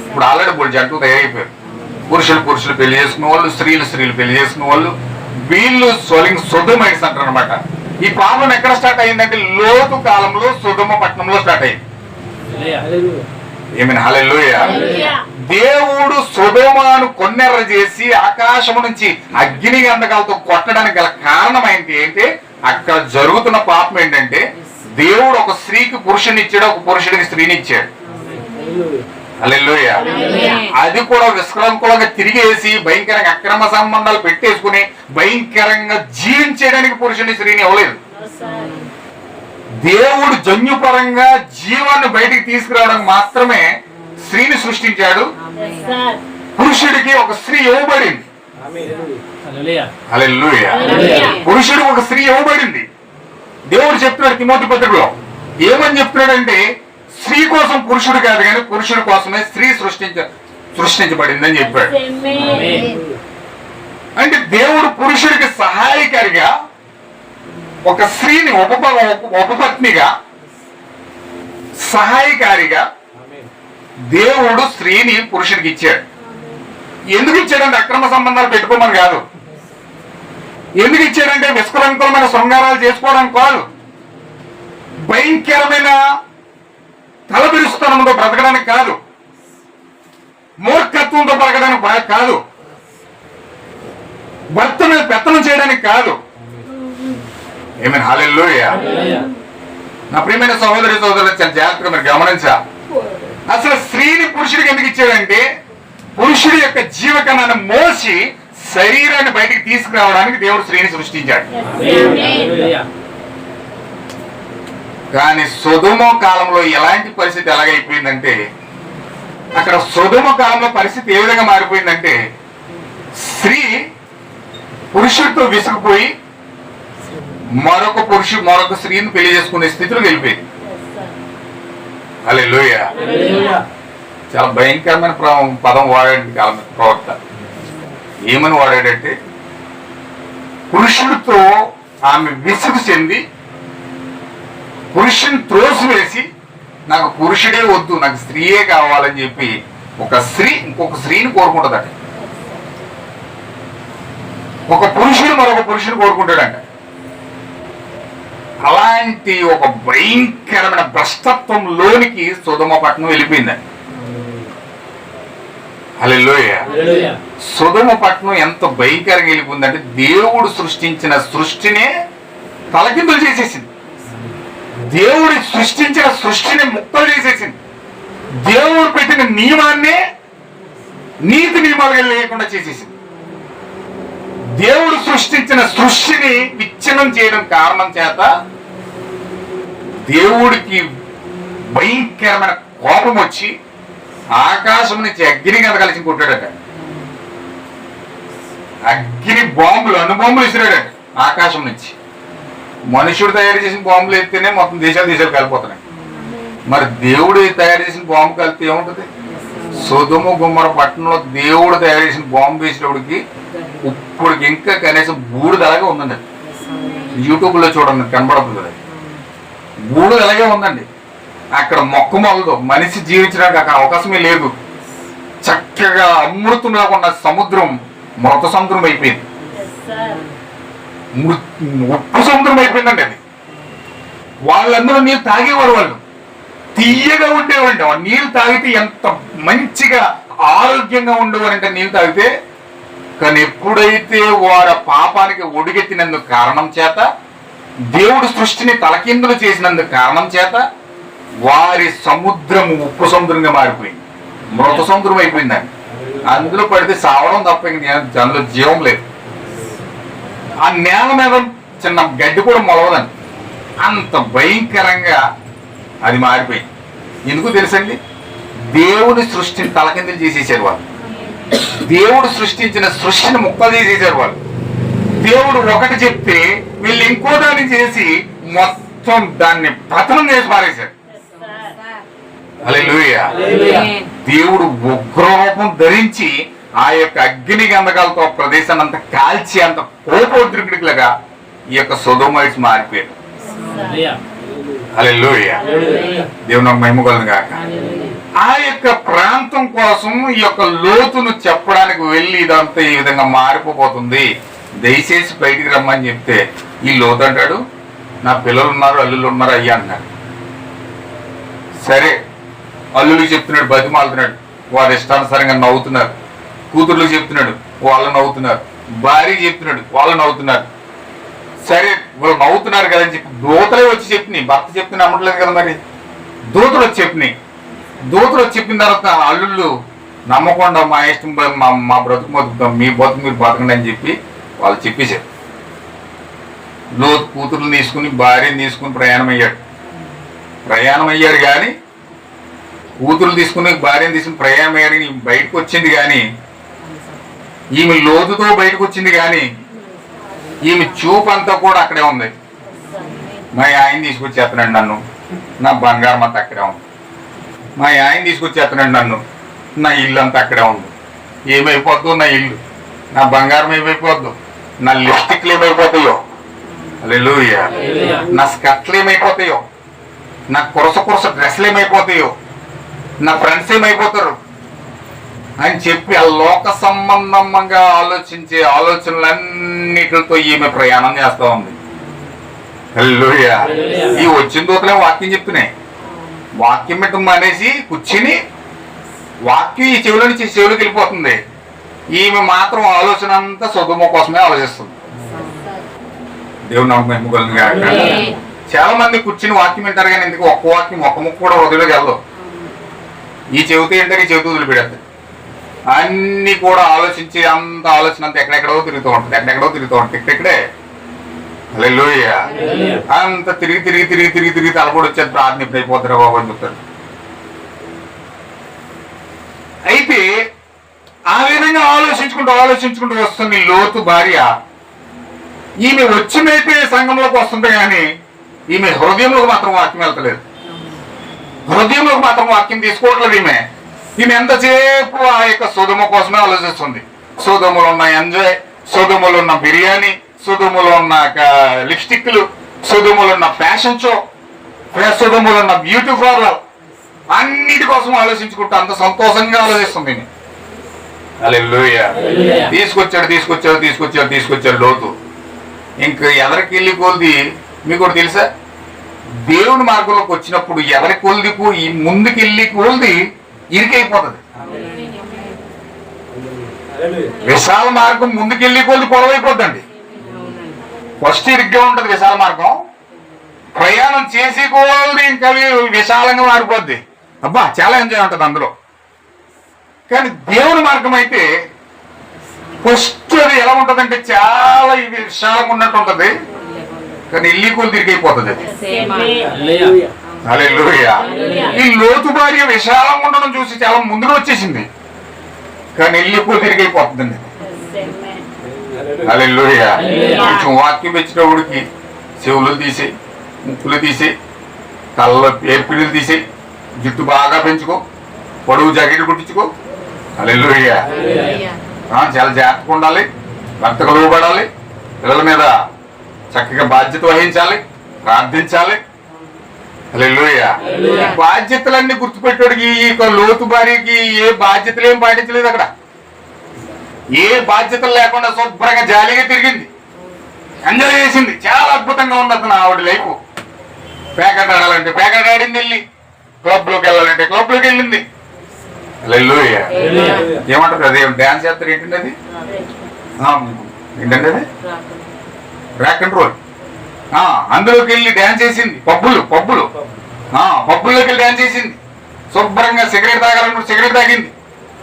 ఇప్పుడు ఆల్రెడీ ఇప్పుడు జంటలు తయారైపోయారు. పురుషులు పెళ్లి చేసుకునే వాళ్ళు, స్త్రీలు పెళ్లి చేసుకునే వాళ్ళు, వీళ్ళు సొదొమైట్స్ అంటారు అనమాట. ఈ పాపం ఎక్కడ స్టార్ట్ అయిందంటే లోతు కాలంలో సొదొమ పట్టణంలో స్టార్ట్ అయింది. ఏమైనా హల్లెలూయా. దేవుడు సొదొమను కొన్నెర్ర చేసి ఆకాశం నుంచి అగ్ని గంధకాలతో కొట్టడానికి గల కారణం ఏంటి? అక్కడ జరుగుతున్న పాపం ఏంటంటే దేవుడు ఒక స్త్రీకి పురుషుని ఇచ్చాడు, ఒక పురుషుడికి స్త్రీని ఇచ్చాడు. హల్లెలూయా. అది కూడా విశ్రాంకులుగా తిరిగేసి భయంకరంగా అక్రమ సంబంధాలు పెట్టేసుకుని భయంకరంగా జీవించడానికి పురుషుని స్త్రీని ఇవ్వలేదు. దేవుడు జన్యుపరంగా జీవాన్ని బయటికి తీసుకురావడానికి మాత్రమే స్త్రీని సృష్టించాడు. పురుషుడికి ఒక స్త్రీ ఇవ్వబడింది. హల్లెలూయా. పురుషుడు ఒక స్త్రీ ఇవ్వబడింది. దేవుడు చెప్తున్నాడు తిమోతి పత్రికలో, ఏమని చెప్తున్నాడంటే స్త్రీ కోసం పురుషుడు కాదు కానీ పురుషుడి కోసమే స్త్రీ సృష్టించబడింది అని చెప్పాడు. అంటే దేవుడు పురుషుడికి సహాయకారిగా ఒక స్త్రీని ఉపపత్నిగా సహాయకారిగా దేవుడు స్త్రీని పురుషుడికి ఇచ్చాడు. ఎందుకు ఇచ్చాడంటే అక్రమ సంబంధాలు పెట్టుకోమని కాదు. ఎందుకు ఇచ్చాడంటే విస్ఫురంకులమైన శృంగారాలు చేసుకోవడం కాదు. భయంకరమైన తలబిరుస్తనంతో బ్రతకడానికి కాదు. మూర్ఖత్వంతో బ్రతకడానికి కాదు. భర్త మీద పెత్తనం చేయడానికి కాదు. ఏమైనా హల్లెలూయా. నా ప్రియమైన సహోదరులు చాలా జాగ్రత్తగా మీరు గమనించాలి. అసలు స్త్రీని పురుషుడికి ఎందుకు ఇచ్చాడంటే పురుషుడి యొక్క జీవకణాన్ని మోసి శరీరాన్ని బయటికి తీసుకురావడానికి దేవుడు స్త్రీని సృష్టించాడు. కానీ సొదొమ కాలంలో ఎలాంటి పరిస్థితి ఎలాగైపోయిందంటే అక్కడ సొదొమ కాలంలో పరిస్థితి ఏ విధంగా మారిపోయిందంటే స్త్రీ పురుషుడితో విసుగుపోయి మరొక స్త్రీని పెళ్లి చేసుకునే స్థితిలోకి వెళ్ళిపోయింది. హల్లెలూయా. చాలా భయంకరమైన పదం వాడాడు కాలం ప్రవక్త. ఏమని వాడాడంటే, పురుషుడితో ఆమె విసుగు చెంది పురుషుని త్రోసివేసి నాకు పురుషుడే వద్దు, నాకు స్త్రీయే కావాలని చెప్పి ఒక స్త్రీ ఇంకొక స్త్రీని కోరుకుంటుందట. ఒక పురుషుడు మరొక పురుషుని కోరుకుంటాడంట. అలాంటి ఒక భయంకరమైన భ్రష్టత్వంలోనికి సొదొమ పట్టణం వెళ్ళిపోయిందండి. హల్లెలూయా. సొదొమ పట్టణం ఎంత భయంకరంగా వెళ్ళిపోయిందంటే, దేవుడు సృష్టించిన సృష్టినే తలకిందులు చేసేసింది. దేవుడు సృష్టించిన సృష్టిని ముక్కలు చేసేసింది. దేవుడు పెట్టిన నియమాన్నే నీతి నియమాలుగా లేకుండా చేసేసింది. దేవుడు సృష్టించిన సృష్టిని విచ్ఛిన్నం చేయడం కారణం చేత దేవుడికి భయంకరమైన కోపం వచ్చి ఆకాశం నుంచి అగ్ని గంట కలిసి కొట్టాడట. అగ్ని బాంబులు అణుబాంబులు విసిరాడట ఆకాశం నుంచి. మనుషుడు తయారు చేసిన బాంబులు ఎత్తేనే మొత్తం దేశాలు కాలిపోతున్నాయి. మరి దేవుడు తయారు చేసిన బాంబు కలిపితే ఏముంటుంది? సొదొమ గుమ్మర పట్టణంలో దేవుడు తయారు చేసిన బాంబు వేసినప్పటికి ఇప్పుడు ఇంకా కనీసం బూడిద అలాగే ఉందండి. యూట్యూబ్లో చూడండి, కనబడుతుంది కదా, బూడిద అలాగే ఉందండి. అక్కడ మొక్క మొదలు మనిషి జీవించడానికి అక్కడ అవకాశమే లేదు. చక్కగా అమృతంగా ఉన్న సముద్రం మృత సముద్రం అయిపోయింది. ఉప్పు సముద్రం అయిపోయిందండి అది. వాళ్ళందరూ నీళ్ళు తాగేవారు, వాళ్ళు తీయగా ఉండేవారంటే. నీళ్ళు తాగితే ఎంత మంచిగా ఆరోగ్యంగా ఉండేవారంటే నీళ్ళు తాగితే. కానీ ఎప్పుడైతే వారి పాపానికి ఒడిగెత్తినందుకు కారణం చేత, దేవుడు సృష్టిని తలకిందులు చేసినందుకు కారణం చేత వారి సముద్రం ఉప్పు సముద్రంగా మారిపోయింది, మృత సముద్రం అయిపోయిందండి. అందులో పడితే సావడం తప్ప అందులో జీవం లేదు. ఆ నేల మీద చిన్న గడ్డి కూడా మొలవదండి, అంత భయంకరంగా అది మారిపోయింది. ఎందుకు తెలుసండి? దేవుని సృష్టిని తలకిందులు చేసేసారు వాళ్ళు. దేవుడు సృష్టించిన సృష్టిని ముక్కలు చేసేసారు వాళ్ళు. దేవుడు ఒకటి చెప్తే వీళ్ళు ఇంకో దాన్ని చేసి మొత్తం దాన్ని పతనం చేసి పారేశారు. హల్లెలూయా. దేవుడు ఉగ్రరూపం ధరించి ఆ యొక్క అగ్ని గంధకాలతో ప్రదేశాన్ని అంత కాల్చి అంత కోపోద్రికుడిలాగా ఈ యొక్క సొదొమైట్స్ మారిపోయారు. హల్లెలూయా. దేవుని మహిమ కలుగును గాక. ఆ యొక్క ప్రాంతం కోసం ఈ యొక్క లోతును చెప్పడానికి వెళ్ళి ఇదంతా ఈ విధంగా మారిపోతుంది, దయచేసి బయటికి రమ్మని చెప్తే ఈ లోతు అంటాడు, నా పిల్లలు ఉన్నారు, అల్లుళ్ళు ఉన్నారు అయ్యా అంటున్నాడు. సరే, అల్లుళ్ళు చెప్తున్నాడు, బతిమాలుతున్నాడు, వారు ఇష్టానుసారంగా నవ్వుతున్నారు. కూతుర్లు చెప్తున్నాడు, వాళ్ళు నవ్వుతున్నారు. భార్య చెప్తున్నాడు, వాళ్ళు నవ్వుతున్నారు. సరే, వాళ్ళు నవ్వుతున్నారు కదని చెప్పి దూతలే వచ్చి చెప్పినాయి. భర్త చెప్తున్నా నమ్మట్లేదు కదా, మరి దూతలు వచ్చి చెప్పినాయి. దూతలు వచ్చి చెప్పిన తర్వాత అల్లుళ్ళు నమ్మకుండా మా ఇష్టం, మా బ్రతుకు బతుకుతాం, మీ బతుకు మీరు బతకండి అని చెప్పి వాళ్ళు చెప్పేశారు. లోతు కూతుర్లు తీసుకుని భార్యను తీసుకుని ప్రయాణం అయ్యాడు కానీ కూతుర్లు తీసుకుని భార్యను తీసుకుని ప్రయాణం అయ్యాడు. బయటకు వచ్చింది కానీ ఈమె లోతుతో బయటకు వచ్చింది కానీ ఈమె చూపు అంతా కూడా అక్కడే ఉంది. మా ఆయన తీసుకొచ్చేస్తున్నాడు నన్ను, నా బంగారం అంతా అక్కడే ఉంది. మా ఆయన తీసుకొచ్చేస్తున్నాడు నన్ను, నా ఇల్లు అంతా అక్కడే ఉంది. ఏమైపోద్దు నా ఇల్లు, నా బంగారం ఏమైపోద్దు, నా లిప్స్టిక్లు ఏమైపోతాయో, హల్లెలూయా, నా స్కర్ట్లు ఏమైపోతాయో, నా కురస డ్రెస్లు ఏమైపోతాయో, నా ఫ్రెండ్స్ ఏమైపోతారు అని చెప్పి ఆ లోక సంబంధంగా ఆలోచించే ఆలోచనలన్నిటితో ఈమె ప్రయాణం చేస్తా ఉంది. హల్లెలూయా. ఈ వచ్చిన దూతలే వాక్యం చెప్తున్నాయి. వాక్యం పెట్టడం మానేసి కూర్చుని వాక్యం ఈ చెవిలో నుంచి చెవిలోకి వెళ్ళిపోతుంది. ఈమె మాత్రం ఆలోచన అంతా సొదొమ కోసమే ఆలోచిస్తుంది. దేవుని నామమున మహిమ కలుగును గాక. చాలా మంది కూర్చుని వాక్యం వింటారు కానీ ఎందుకు ఒక్క వాక్యం ఒక్క ముక్క కూడా హృదయంలోకి వెళ్ళదు. ఈ చెవితో ఏంటారు, ఈ చెవితో వదిలిపెడతారు. అన్ని కూడా ఆలోచించి అంత ఆలోచన అంతా ఎక్కడెక్కడో తిరుగుతూ ఉంటుంది. ఇక్కడే హల్లెలూయా. అంత తిరిగి తలపడి వచ్చేది ప్రార్థన ఇప్పుడు అయిపోతారా బాబు అని చెప్తారు. అయితే ఆ విధంగా ఆలోచించుకుంటూ వస్తుంది లోతు భార్య. ఈమె వచ్చినైతే సంఘంలోకి వస్తుంది కానీ ఈమె హృదయంలోకి మాత్రం వాక్యం వెళ్తలేదు. హృదయంలోకి మాత్రం వాక్యం తీసుకోవట్లేదు. ఈమె ఎంతసేపు ఆ యొక్క సొదొమ కోసమే ఆలోచిస్తుంది. సొదొమలో ఉన్న ఎంజాయ్, సొదొమలో ఉన్న బిర్యానీ, సొదొమలో ఉన్న లిప్స్టిక్లు, సొదొమలో ఉన్న ఫ్యాషన్ షో, సొదొమలో ఉన్న బ్యూటీ పార్లర్, అన్నిటి కోసం ఆలోచించుకుంటూ అంత సంతోషంగా ఆలోచిస్తుంది. హల్లెలూయా. తీసుకొచ్చాడు లోతు. ఇంకా ఎవరికి వెళ్ళి కొలిది మీకు కూడా తెలుసా? దేవుని మార్గంలోకి వచ్చినప్పుడు ఎవరి కొలిదికు ఈ ముందుకెళ్ళి కొలిది ఇరికైపోతుంది. విశాల మార్గం ముందుకెళ్ళి కొలిది పొడవైపోద్దండి. ఫస్ట్ ఇరుగ్గా ఉంటది విశాల మార్గం, ప్రయాణం చేసి కొలిది ఇంకా విశాలంగా మారిపోద్ది. అబ్బా చాలా ఎంజాయ్ ఉంటుంది అందులో. కానీ దేవుని మార్గం అయితే ఫస్ట్ అది ఎలా ఉంటదంటే చాలా ఇది విశాలంగా ఉన్నట్టు ఉంటది, కానీ ఇల్లి కూలి తిరిగిపోతుంది అది. హల్లెలూయా. ఈ లోతు భార్య విశాలంగా ఉండడం చూసి చాలా ముందుగా వచ్చేసింది, కానీ ఇల్లి కూలి తిరిగిపోతుందండి. హల్లెలూయా. కొంచెం వాక్యం ఇచ్చినప్పటికి చెవులు తీసి, ముక్కులు తీసి, కళ్ళ ఏర్పిడులు తీసి, జుట్టు బాగా పెంచుకో, పొడుగు జాకెట్ కుట్టించుకో. హల్లెలూయా. చాలా జాగ్రత్తగా ఉండాలి, భర్తకు లోబడాలి, పిల్లల మీద చక్కగా బాధ్యత వహించాలి, ప్రార్థించాలి. హల్లెలూయా. బాధ్యతలన్నీ గుర్తుపెట్టోడికి ఈ లోతు భార్యకి ఏ బాధ్యతలు ఏం పాటించలేదు. అక్కడ ఏ బాధ్యతలు లేకుండా శుభ్రంగా జాలీగా తిరిగింది, ఎంజాయ్ చేసింది. చాలా అద్భుతంగా ఉంది అతను ఆవిడ లైఫ్. పేకాట ఆడాలంటే పేకాట ఆడింది, వెళ్ళి క్లబ్లోకి వెళ్ళాలంటే క్లబ్లోకి వెళ్ళింది. హల్లెలూయా. ఏమంటారు అదే డాన్స్ చేస్తారు ఏంటండి అది? ఏంటంటే అది రాక్ అండ్ రోల్. అందులోకి వెళ్ళి డాన్స్ చేసింది. పబ్బుల్లోకి వెళ్ళి డాన్స్ చేసింది. శుభ్రంగా సిగరెట్ తాగాలన్నప్పుడు సిగరెట్ తాగింది.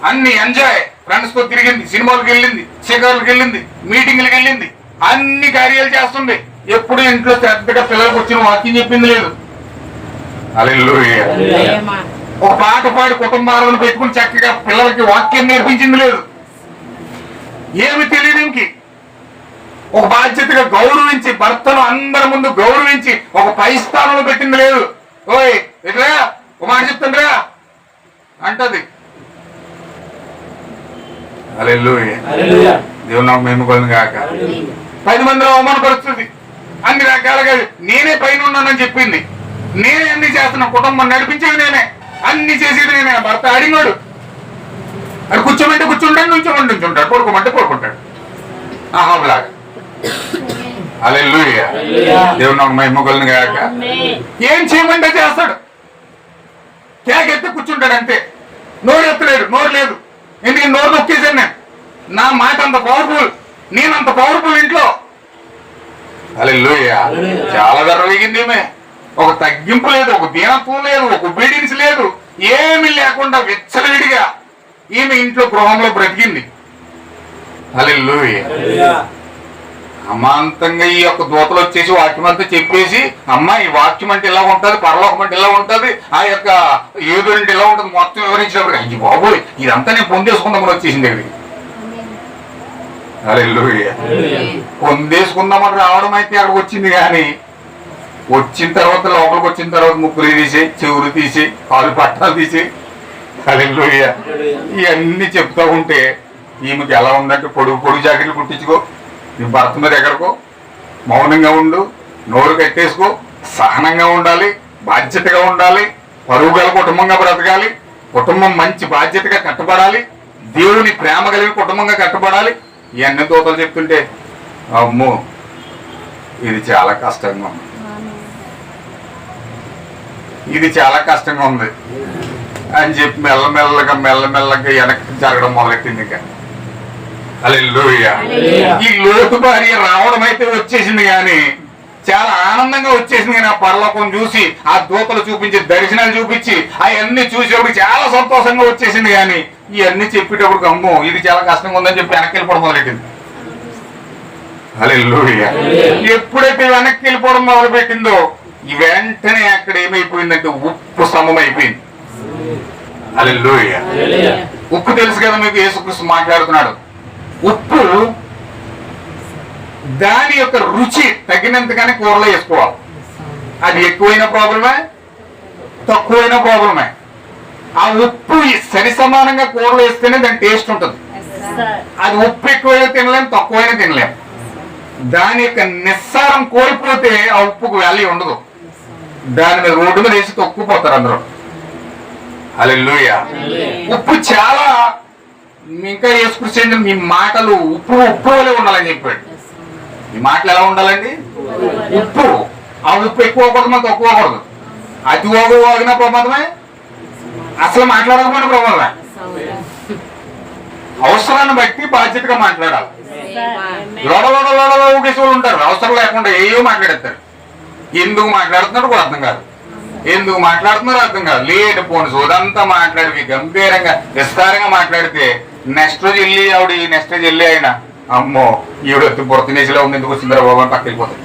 అన్ని ఎంజాయ్, ఫ్రెండ్స్ తో తిరిగింది, సినిమాలకు వెళ్ళింది, షికారులకు వెళ్ళింది, మీటింగ్లకు వెళ్ళింది, అన్ని కార్యాలు చేస్తుంది. ఎప్పుడు ఇంట్లో శ్రద్ధగా పిల్లలకు వచ్చిన వాక్యం చెప్పింది లేదు. హల్లెలూయా. ఒక పాట పాడి కుటుంబాలను పెట్టుకుని చక్కగా పిల్లలకి వాక్యం నేర్పించింది లేదు. ఏమి తెలియదు ఇంకి. ఒక బాధ్యతగా గౌరవించి, భర్తను అందరి ముందు గౌరవించి ఒక పై స్థానంలో పెట్టింది లేదు. ఓయ్ ఎట్లా ఒక మాట చెప్తుండ్రా అంటది. హల్లెలూయా. దేవుని నామం మహిమ గాక. 10 మందిలో అవమానపరుస్తుంది. అన్ని రకాలుగా నేనే పైన ఉన్నానని చెప్పింది. నేనే అన్ని చేస్తున్నా, కుటుంబం నడిపించేది నేనే, అన్ని చేసేది నేనే. భర్త అడిగాడు, అది కూర్చోమంటే కూర్చుంటాడు, నుంచోమంటే పడుకోమంటే పడుకుంటాడు. ఆహాబులాగా. హల్లెలూయా. దేవుని నామం మహిమ గాక. ఏం చేయమంటే చేస్తాడు. కేకెత్తి కూర్చుంటాడు అంతే. నోరు ఎత్తలేడు, నోరు లేదు. ఎందుకంటే నోరు నొక్కేసాను నేను. నా మాట అంత పవర్ఫుల్, నేనంత పవర్ఫుల్ ఇంట్లో. హల్లెలూయా. చాలా ధరవేగింది ఈమె. ఒక తగ్గింపు లేదు, ఒక దీనత్వం లేదు, ఒక ఒబీడియన్స్ లేదు, ఏమీ లేకుండా విచ్చలవిడిగా ఈమె ఇంట్లో గృహంలో బ్రతికింది. హల్లెలూయా. అమాంతంగా ఈ యొక్క దూతలు వచ్చేసి వాక్యం అంతా చెప్పేసి, అమ్మా ఈ వాక్యం అంటే ఇలా ఉంటది, పరలోకం అంటే ఇలా ఉంటది, ఆ యొక్క ఏదో అంటే ఇలా ఉంటుంది మొత్తం వివరించినప్పుడు అయ్యి బాబోయ్ ఇదంతా నేను పొందేసుకుందామని వచ్చేసింది దగ్గరికి. హల్లెలూయా. పొందేసుకుందామని రావడం అయితే అక్కడికి వచ్చింది, కానీ వచ్చిన తర్వాత లోపలికి వచ్చిన తర్వాత ముక్కులు తీసి, చెవులు తీసి, కాలు పట్టాలు తీసి, హల్లెలూయా ఇవన్నీ చెప్తా ఉంటే ఈమెకి ఎలా ఉందంటే పొడుగు జాకెట్లు కుట్టించుకో, నీ భర్త మీద ఎక్కడికో, మౌనంగా ఉండు, నోరు కట్టేసుకో, సహనంగా ఉండాలి, బాధ్యతగా ఉండాలి, పరువు గల కుటుంబంగా బ్రతకాలి, కుటుంబం మంచి బాధ్యతగా కట్టబడాలి, దేవుని ప్రేమ కలిగి కుటుంబంగా కట్టబడాలి. ఇవన్నీ దూతలు చెప్తుంటే అమ్మో ఇది చాలా కష్టంగా ఉంది, ఇది చాలా కష్టంగా ఉంది అని చెప్పి మెల్లమెల్లగా వెనక్కి జరగడం మొదలెట్టింది. ఇంకా హల్లెలూయా. ఈ లోతు భార్య రావడం అయితే వచ్చేసింది, కానీ చాలా ఆనందంగా వచ్చేసింది. కానీ ఆ పరలోకం చూసి, ఆ దూతలు చూపించి, దర్శనాలు చూపించి, అవన్నీ చూసేటప్పుడు చాలా సంతోషంగా వచ్చేసింది. కానీ ఇవన్నీ చెప్పేటప్పుడు అమ్మో ఇది చాలా కష్టంగా ఉందని చెప్పి వెనక్కి వెళ్ళిపోవడం మొదలెట్టింది. హల్లెలూయా. ఎప్పుడైతే వెనక్కి వెళ్ళిపోవడం మొదలుపెట్టిందో ఈ వెంటనే అక్కడ ఏమైపోయిందంటే ఉప్పు స్తంభం అయిపోయింది. హల్లెలూయా. ఉప్పు తెలుసు కదా మీకు, యేసుక్రీస్తు మాట్లాడుతున్నాడు. ఉప్పు దాని యొక్క రుచి తగినంతగానే కూరలో వేసుకోవాలి. అది ఎక్కువైన ప్రాబ్లమే, తక్కువైన ప్రాబ్లమే. ఆ ఉప్పు సరి సమానంగా కూరలో వేస్తేనే దాని టేస్ట్ ఉంటుంది. అది ఉప్పు ఎక్కువైనా తినలేం, తక్కువైనా తినలేం. దాని యొక్క నిస్సారం కోల్పోతే ఆ ఉప్పుకు వాల్యూ ఉండదు. దాని మీద రోడ్డు మీద వేసి తొక్కుపోతారు అందరూ. హల్లెలూయా. ఉప్పు చాలా ఇంకా వేసుకొచ్చేయండి. మీ మాటలు ఉప్పు ఉప్పు వలె ఉండాలని చెప్పాడు. మీ మాటలు ఎలా ఉండాలండి? ఉప్పు. ఆ ఉప్పు ఎక్కువ అవ్వకూడదు, తక్కువ అవ్వకూడదు. అతి వాగినా ప్రమాదమే, అసలు మాట్లాడకపోయినా ప్రమాదమే. అవసరాన్ని బట్టి బాధ్యతగా మాట్లాడాలి. లోడ ఊగేసి వాళ్ళు ఉంటారు, అవసరం లేకుండా ఏయో మాట్లాడేస్తారు. ఎందుకు మాట్లాడుతున్నారో కూడా అర్థం కాదు, ఎందుకు మాట్లాడుతున్నారో అర్థం కాదు. లేట్ పోను సోదంతా మాట్లాడి గంభీరంగా విస్తారంగా మాట్లాడితే నెక్స్ట్ రోజు వెళ్ళి ఆవిడ నెక్స్ట్ రోజు వెళ్ళి ఆయన అమ్మో ఈవిడ పొరతినేసిలో ఉంది, ఎందుకు వచ్చిందరా బాబు అని పక్కకి వెళ్ళిపోతాడు.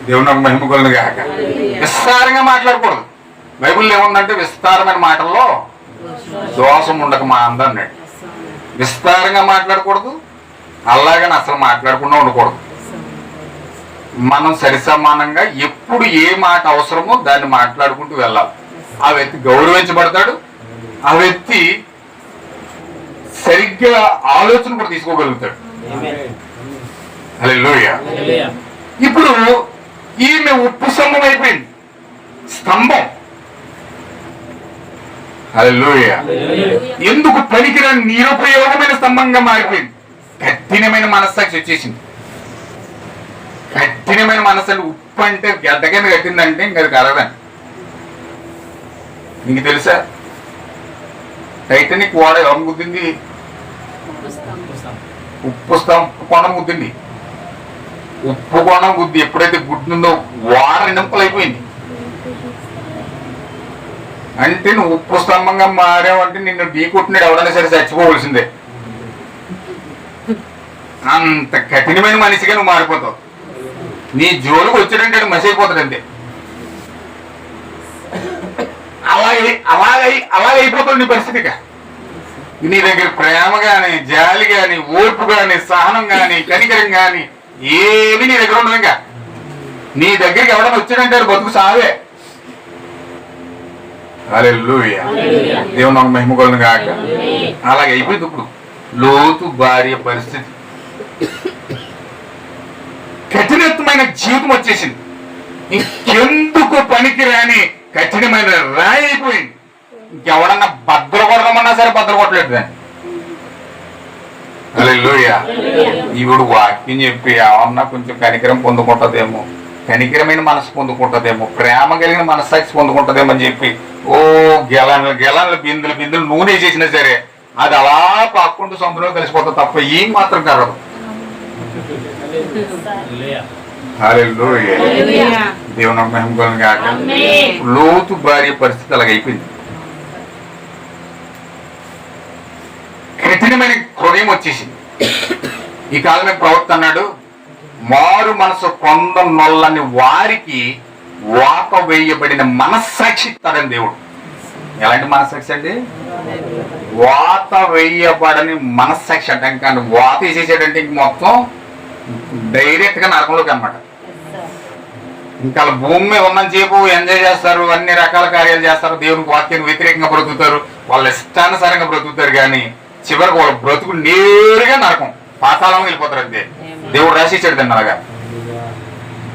దేవుని మహిమ కొలను గాక. విస్తారంగా మాట్లాడకూడదు. బైబిల్లో ఏముందంటే విస్తారమైన మాటల్లో దోషం ఉండక మా అందన్నాడు. విస్తారంగా మాట్లాడకూడదు, అలాగని అసలు మాట్లాడకుండా ఉండకూడదు. మనం సరిసమానంగా ఎప్పుడు ఏ మాట అవసరమో దాన్ని మాట్లాడుకుంటూ వెళ్ళాలి. ఆ వ్యక్తి గౌరవించబడతాడు, ఆ వ్యక్తి సరిగ్గా ఆలోచన కూడా తీసుకోగలుగుతాడు. హల్లెలూయా. ఇప్పుడు ఈమె ఉప్పు స్తంభం అయిపోయింది, స్తంభం. హల్లెలూయా. ఎందుకు పనికిరాని నిరుపయోగమైన స్తంభంగా మారిపోయింది. కఠినమైన మనస్సాక్షి వచ్చేసింది. కఠినమైన మనసు అంటే ఉప్పు అంటే గడ్డ కింద కట్టిందంటే ఇంకా అది కలగదని. నీకు తెలుసా టైటానిక్ ఓడ ఎవరు గుద్దింది? ఉప్పు కొండ గుద్దింది. ఉప్పు కొండ గుద్ది ఎప్పుడైతే గుడ్డుందో ఓడ నింపలు అయిపోయింది. అంటే నువ్వు ఉప్పు స్తంభంగా మారావంటే నిన్ను ఢీ కొట్టినాడు ఎవడైనా సరే చచ్చిపోవలసిందే. అంత కఠినమైన మనిషిగా నువ్వు మారిపోతావు. నీ జోలికి వచ్చాడంటే మసి అయిపోతాడు అంతే. అలాగైపోతాడు నీ పరిస్థితిగా. నీ దగ్గర ప్రేమ గాని, జాలి గాని, ఓర్పు గాని, సహనం గాని, కనికరం గాని ఏమి నీ దగ్గర ఉండదు. ఇంకా నీ దగ్గరికి ఎవడన్నా వచ్చాడంటే బతుకు సావే. హల్లెలూయా. దేవుని నామమున మహిమ కలుగును గాక. అలాగే అయిపోయింది. ఇప్పుడు లోతు భార్య పరిస్థితి కఠినమైన జీవితం వచ్చేసింది. ఇంకెందుకు పనికిరాని కఠినమైన రాయి అయిపోయింది. ఇంకెవడన్నా భద్ర కొడదామన్నా సరే భద్ర కొట్టలేదు దాన్ని. హల్లెలూయా. ఈవిడు వాక్యం చెప్పి ఏమన్నా కొంచెం కనికరం పొందుకుంటదేమో, కనికరమైన మనసు పొందుకుంటదేమో, ప్రేమ కలిగిన మనస్సాక్షి పొందుకుంటదేమో అని చెప్పి ఓ గెలాన్లు బిందులు నూనె చేసినా సరే అది అలా పాక్కుంటూ సముద్రంలో కలిసిపోతుంది తప్ప ఏం మాత్రం కలదు. హల్లెలూయా. దేవుని మహిమ కలుగును గాక. లోతు భార్య పరిస్థితి అలాగైపోయింది. కఠినమైన హృదయం వచ్చేసింది. ఈ కాలమే ప్రవక్త అన్నాడు, మారు మనసు కొండ నొల్లని వారికి వాత వేయబడిన మనస్సాక్షి ఇస్తాడని దేవుడు. ఎలాంటి మనస్సాక్షి అండి? వాత వేయబడని మనస్సాక్షి అంటే ఇంకా వాత వేసేసాడంటే ఇంక మొత్తం డైరెక్ట్ గా నరకంలోకి అన్నమాట. ఇంకా భూమి మీద ఉన్నంతసేపు ఎంజాయ్ చేస్తారు, అన్ని రకాల కార్యాలు చేస్తారు, దేవునికి వాక్యానికి వ్యతిరేకంగా బ్రతుకుతారు, వాళ్ళ ఇష్టానుసారంగా బ్రతుకుతారు. కానీ చివరికి వాళ్ళ బ్రతుకు నేరుగా నరకం, పాతాళం వెళ్ళిపోతారు అంతే. దేవుడు రాసిచ్చాడు దాన్ని అలాగా.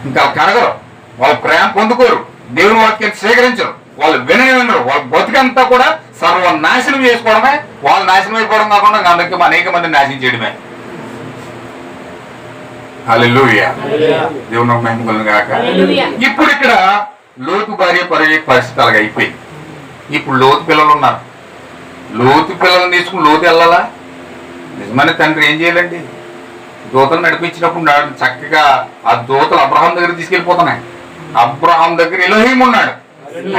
ఇంకా కనగరు, వాళ్ళ ప్రేమ పొందుకోరు, దేవుని వాక్యాన్ని స్వీకరించరు, వాళ్ళు వినరు. వాళ్ళ బ్రతుకంతా కూడా సర్వనాశనం చేసుకోవడమే. వాళ్ళు నాశనం అయిపోవడం కాకుండా అందరికీ అనేక మందిని నాశనం చేయడమే. హల్లెలూయా. దేవుని మహిమ కలుగును గాక. ఇప్పుడు ఇక్కడ లోతు భార్య పరిస్థితి అలాగ అయిపోయింది. ఇప్పుడు లోతు పిల్లలు ఉన్నారు. లోతు పిల్లలను తీసుకుని లోతు వెళ్ళాలా? నిజమైన తండ్రి ఏం చేయాలండి? దూతలు నడిపించినప్పుడు చక్కగా ఆ దూతలు అబ్రహాం దగ్గర తీసుకెళ్ళిపోతున్నాయి. అబ్రహాం దగ్గర ఎలోహీం ఉన్నాడు.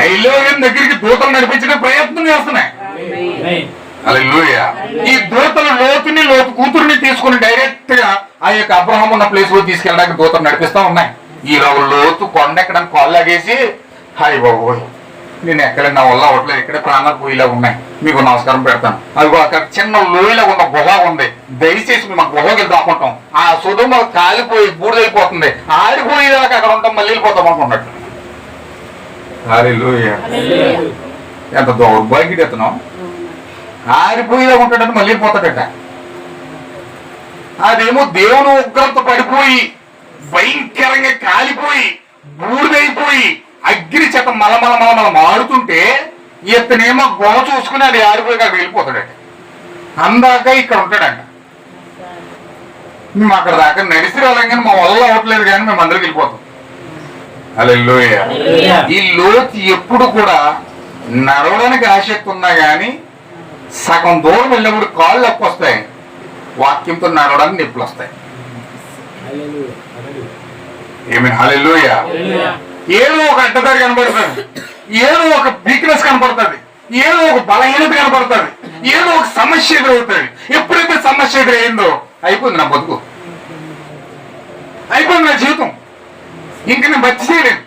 ఎలోహీం దగ్గరికి దూతలు నడిపించడం ప్రయత్నం చేస్తున్నాయి. హల్లెలూయా. ఈ దూతలు లోతు కూతురుని తీసుకుని డైరెక్ట్ గా ఆ యొక్క అబ్రహాం ఉన్న ప్లేస్ లో తీసుకెళ్ళడానికి దూతలు నడిపిస్తా ఉన్నాయి. ఈ లోతు కొండ ఎక్కడానికి కాళ్ళు లాగేసి హాయ్ బాబోయ్ నేను ఎక్కడైనా నా వల్ల అవ్వట్లేదు, ఇక్కడే ప్రాణాలు పోయేలా ఉన్నాయి, మీకు నమస్కారం పెడతాను. అదిగో అక్కడ చిన్న లోయలా ఉన్న గుహ ఉంది, దయచేసి మేము గుహకి దాక్కుంటాం. ఆ సుధుమ కాలిపోయి బూడిదైపోతుంది, ఆరిపోయేదాకా అక్కడ ఉంటాం, మళ్ళీ వెళ్ళిపోతాం అనుకున్నట్టు. హల్లెలూయా. ఎంత దౌర్భాగ్యుడు అతను, ఆరిపోయేలా ఉంటాడంటే మళ్ళీ వెళ్ళిపోతాడట. అదేమో దేవుని ఉగ్రత పడిపోయి భయంకరంగా కాలిపోయి బూడిదైపోయి అగ్ని చేత మలమల మారుతుంటే ఇతనేమో గోవ చూసుకుని అది ఆరిపోయి అక్కడ వెళ్ళిపోతాడట. అందాక ఇక్కడ ఉంటాడంట. మేము అక్కడ దాకా నడిచి వెళ్ళం కానీ మా వల్ల అవ్వట్లేదు కానీ మేము అందరికి వెళ్ళిపోతాం. హల్లెలూయా. ఈ లోతు ఎప్పుడు కూడా నడవడానికి ఆసక్తి ఉన్నా కానీ సగం దూరం వెళ్ళినప్పుడు కాళ్ళు నొప్పి వస్తాయి, వాక్యంతో నడవడానికి నొప్పులు వస్తాయి. ఏమైనా హల్లెలూయా. ఏదో ఒక అడ్డదారి కనబడుతుంది, ఏదో ఒక వీక్నెస్ కనపడుతుంది, ఏదో ఒక బలహీనత కనపడుతుంది, ఏదో ఒక సమస్య ఎదురవుతుంది. ఎప్పుడైతే సమస్య ఎదురైందో అయిపోయింది నా బతుకు, అయిపోయింది నా జీవితం, ఇంక నేను బతి చేయలేను,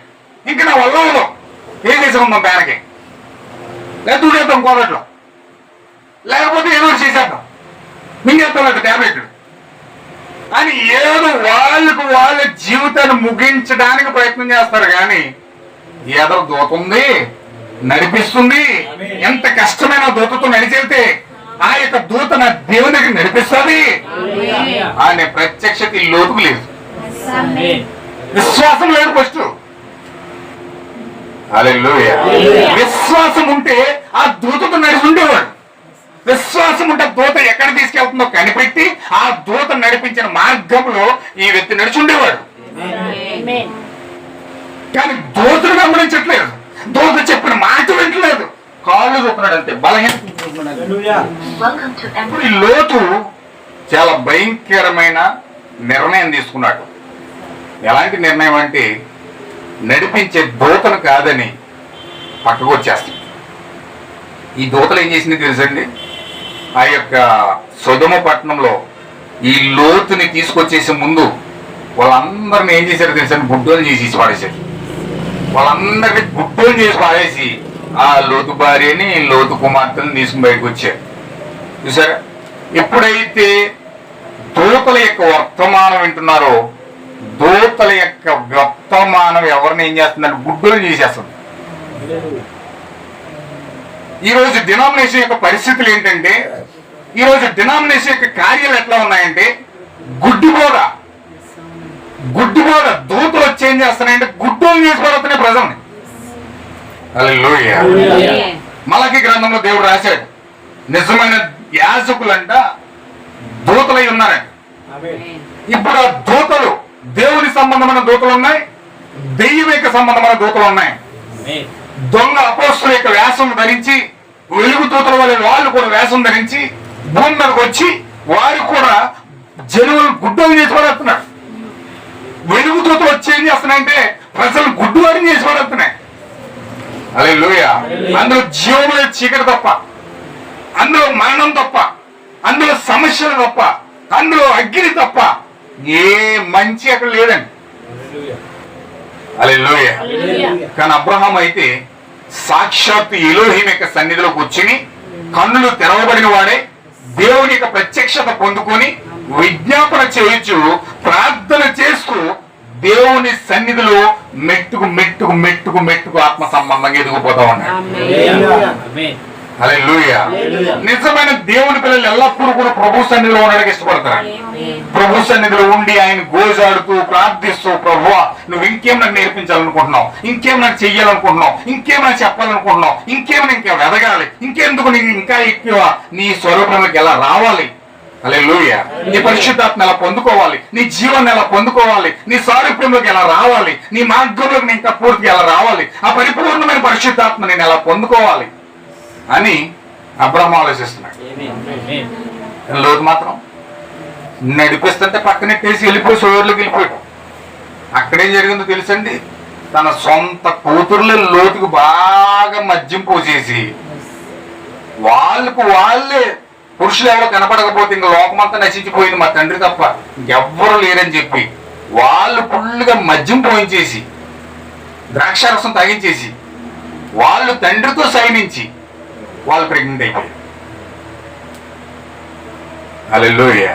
ఇంక నా వల్ల ఏం చేసుకుందాం బ్యానకి, లేదా దూడేద్దాం కోరట్లో, లేకపోతే ఏదో చేసేద్దాం, మింగేస్తాం ట్యాబ్లెట్ అని ఏదో వాళ్ళ జీవితాన్ని ముగించడానికి ప్రయత్నం చేస్తారు. కానీ ఏదో దూత ఉంది, నడిపిస్తుంది. ఎంత కష్టమైన దూతతో నడిచెళ్తే ఆ యొక్క దూత నా దేవుని దగ్గర నడిపిస్తుంది అనే ప్రత్యక్షత ఈ లోతుకు లేదు, విశ్వాసం లేదు. ఫస్ట్ హల్లెలూయా. విశ్వాసం ఉంటే ఆ దూతతో నడిచి ఉండేవాడు. విశ్వాసం ఉంటే దూత ఎక్కడ తీసుకెళ్తుందో కనిపెట్టి ఆ దూత నడిపించిన మార్గంలో ఈ వ్యక్తి నడిచి ఉండేవాడు. కానీ దూతను గమనించట్లేదు, దూత చెప్పిన మాట వింటలేదు, కాళ్ళు చూపున్నాడు అంతే, బలహీన. ఇప్పుడు ఈ లోతు చాలా భయంకరమైన నిర్ణయం తీసుకున్నాడు. ఎలాంటి నిర్ణయం అంటే నడిపించే దూతను కాదని పక్కకు వచ్చేస్తాడు. ఈ దూతలు ఏం చేసింది తెలుసండి, ఆ యొక్క సొదొమ పట్టణంలో ఈ లోతుని తీసుకొచ్చేసే ముందు వాళ్ళందరిని ఏం చేశారో తెలుసండి, గుడ్డోలు చేసి పాడేశారు. వాళ్ళందరినీ గుడ్డోలు చేసి పాడేసి ఆ లోతు భార్యని లోతు కుమార్తెని తీసుకుని బయటకు వచ్చారు. చూసారా, ఎప్పుడైతే దూతల యొక్క వర్తమానం వింటున్నారో దూతల యొక్క వర్తమానం ఎవరిని ఏం చేస్తుందంటే గుడ్డోలు చేసేస్తుంది. ఈరోజు డినామినేషన్ యొక్క పరిస్థితులు ఏంటంటే, ఈరోజు డినామినేషన్ యొక్క కార్యాలు ఎట్లా ఉన్నాయంటే గుడ్డిబోధ దూతలు వచ్చి ఏం చేస్తున్నాయంటే గుడ్డోలు చేసుకోవడం ప్రజల్ని. హల్లెలూయా. మలకి గ్రంథంలో దేవుడు రాశాడు, నిజమైన యాజకులంట దూతలై ఉన్నారంట. ఇప్పుడు ఆ దూతలు దేవుని సంబంధమైన దూతలు ఉన్నాయి, దైవిక సంబంధమైన దూతలు ఉన్నాయి. దొంగ అపోస్తుల యొక్క వేషం ధరించి వెలుగు దూతల వల్ల వాళ్ళు కూడా వేషం ధరించి భూమి మీదకి వచ్చి వారు కూడా జనువులు గుడ్డలు చేసి పడేస్తున్నారు. వెలుగు దూతలు వచ్చి ఏం చేస్తున్నాయంటే ప్రజలు గుడ్డువాడిని చేసి పడేస్తున్నాయి. హల్లెలూయా. అందులో జీవం లేదు, చీకటి తప్ప, అందులో మరణం తప్ప, అందులో సమస్యలు తప్ప, అందులో అగ్ని తప్ప ఏ మంచి అక్కడ లేదండి. హల్లెలూయా. కానీ అబ్రహాం అయితే సాక్షాత్తు ఎలోహిం యొక్క సన్నిధిలో కూర్చుని కన్నులు తెరవబడిన వాడే దేవుని యొక్క ప్రత్యక్షత పొందుకొని విజ్ఞాపన చేయొచ్చు, ప్రార్థన చేస్తూ దేవుని సన్నిధిలో మెట్టుకు మెట్టుకు మెట్టుకు మెట్టుకు ఆత్మ సంబంధంగా ఎదిగిపోతా ఉన్నాడు. హల్లెలూయా. నిజమైన దేవుని పిల్లలు ఎల్లప్పుడూ కూడా ప్రభు సన్నిధిలో ఉండడానికి ఇష్టపడతారు. ప్రభు సన్నిధిలో ఉండి ఆయన గోజాడుతూ ప్రార్థిస్తూ, ప్రభువా నువ్వు ఇంకేం నాకు నేర్పించాలనుకుంటున్నావు, ఇంకేం నాకు చెయ్యాలనుకుంటున్నావు, ఇంకేం నాకు చెప్పాలనుకుంటున్నావు, ఇంకా ఎదగాలి, ఇంకెందుకు నీకు ఇంకా ఎక్కువ నీ స్వరూపంలోకి ఎలా రావాలి. హల్లెలూయా. నీ పరిశుద్ధాత్మ ఎలా పొందుకోవాలి, నీ జీవనం ఎలా పొందుకోవాలి, నీ సారూప్యంలోకి ఎలా రావాలి, నీ మార్గంలోకి ఇంకా పూర్తిగా ఎలా రావాలి, ఆ పరిపూర్ణమైన పరిశుద్ధాత్మ నేను ఎలా పొందుకోవాలి అని అబ్రహాము ఆలోచిస్తున్నాడు. లోతు మాత్రం నడిపిస్తుంటే పక్కనెట్టేసి వెళ్ళిపోయి సోదరులకు వెళ్ళిపోయాడు. అక్కడేం జరిగిందో తెలుసండి, తన సొంత కూతుర్లే లోతుకు బాగా మద్యం పోసేసి వాళ్ళే పురుషులు ఎవరో కనపడకపోతే ఇంకా లోకమంతా నశించిపోయింది, మా తండ్రి తప్ప ఇంకెవ్వరూ లేరని చెప్పి వాళ్ళు ఫుల్గా మద్యం పోయించేసి ద్రాక్షారసం తాగించేసి వాళ్ళు తండ్రితో సైనించి వాళ్ళు ప్రెగ్నెంట్ అయిపోయారు. హల్లెలూయా.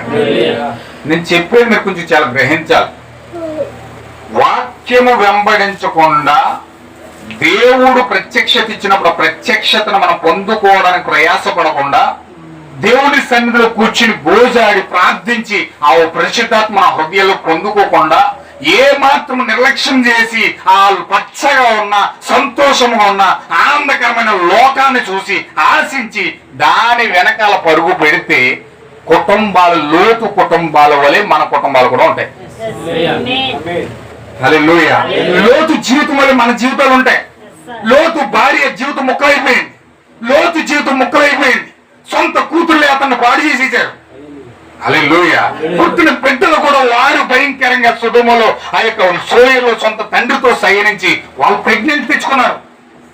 నేను చెప్పేది మీరు కొంచెం చాలా గ్రహించాలి. వాక్యము వెంబడించకుండా దేవుడు ప్రత్యక్షత ఇచ్చినప్పుడు ప్రత్యక్షతను మనం పొందుకోవడానికి ప్రయాసపడకుండా దేవుని సన్నిధిలో కూర్చుని గోజాడి ప్రార్థించి ఆ పరిశుద్ధాత్మ మన హృదయంలో పొందుకోకుండా ఏ మాత్రం నిర్లక్ష్యం చేసి ఆ పచ్చగా ఉన్న సంతోషంగా ఉన్న ఆనందకరమైన లోకాన్ని చూసి ఆశించి దాని వెనకాల పరుగు పెడితే కుటుంబాలు లోతు కుటుంబాల వలె మన కుటుంబాలు కూడా ఉంటాయి. హల్లెలూయా. లోతు జీవితం వల్ల మన జీవితాలు ఉంటాయి. లోతు భార్య జీవితం ముక్కలైపోయింది. లోతు జీవితం ముక్కలైపోయింది. సొంత కూతుర్లే అతన్ని పాడు చేసేసారు. హల్లెలూయా. పుట్టిన బిడ్డలు కూడా వారు భయంకరంగా సుధుమలో ఆ యొక్క సోయలో సొంత తండ్రితో సయనించి వాళ్ళు ప్రెగ్నెంట్ తెచ్చుకున్నారు.